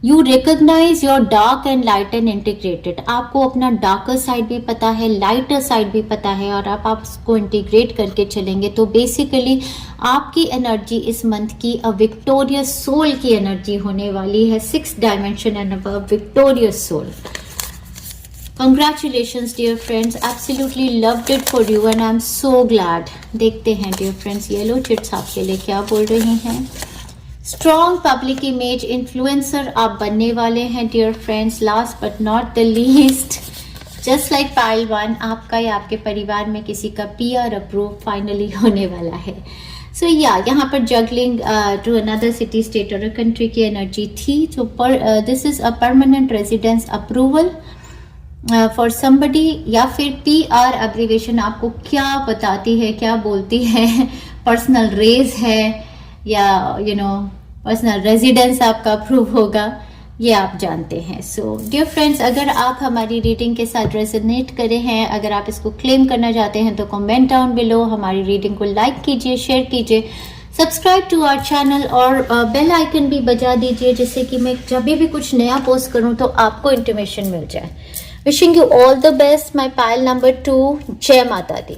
You recognize your dark and light and integrated. आपको अपना डार्कर साइड भी पता है, लाइटर साइड भी पता है और आप उसको इंटीग्रेट करके चलेंगे। तो बेसिकली आपकी एनर्जी इस मंथ की अ विक्टोरियस सोल की एनर्जी होने वाली है। 6 dimension and a victorious soul. Congratulations dear friends, absolutely loved it for you and I'm so glad। देखते हैं dear friends येलो चिट्स आपके लिए क्या बोल रही हैं। स्ट्रॉन्ग पब्लिक इमेज इन्फ्लुएंसर आप बनने वाले हैं dear friends. Last but not the least, just like pile 1, आपका या आपके परिवार में किसी का PR अप्रूव फाइनली होने वाला है। सो यहाँ पर juggling to another city, state और कंट्री की एनर्जी थी। तो this is a permanent residence approval for somebody, या फिर PR एब्रीवेशन आपको क्या बताती है, क्या बोलती है। पर्सनल रेज है या पर्सनल रेजिडेंस आपका अप्रूव होगा। ये आप जानते हैं। सो डियर फ्रेंड्स, अगर आप हमारी रीडिंग के साथ रेजोनेट करे हैं, अगर आप इसको क्लेम करना चाहते हैं तो कमेंट डाउन बिलो, हमारी रीडिंग को लाइक कीजिए, शेयर कीजिए, सब्सक्राइब टू आवर चैनल और बेल आइकन भी बजा दीजिए, जिससे कि मैं जब भी कुछ नया पोस्ट करूं तो आपको इंटीमेशन मिल जाए। Wishing you all the best my pile number 2। जय माता दी।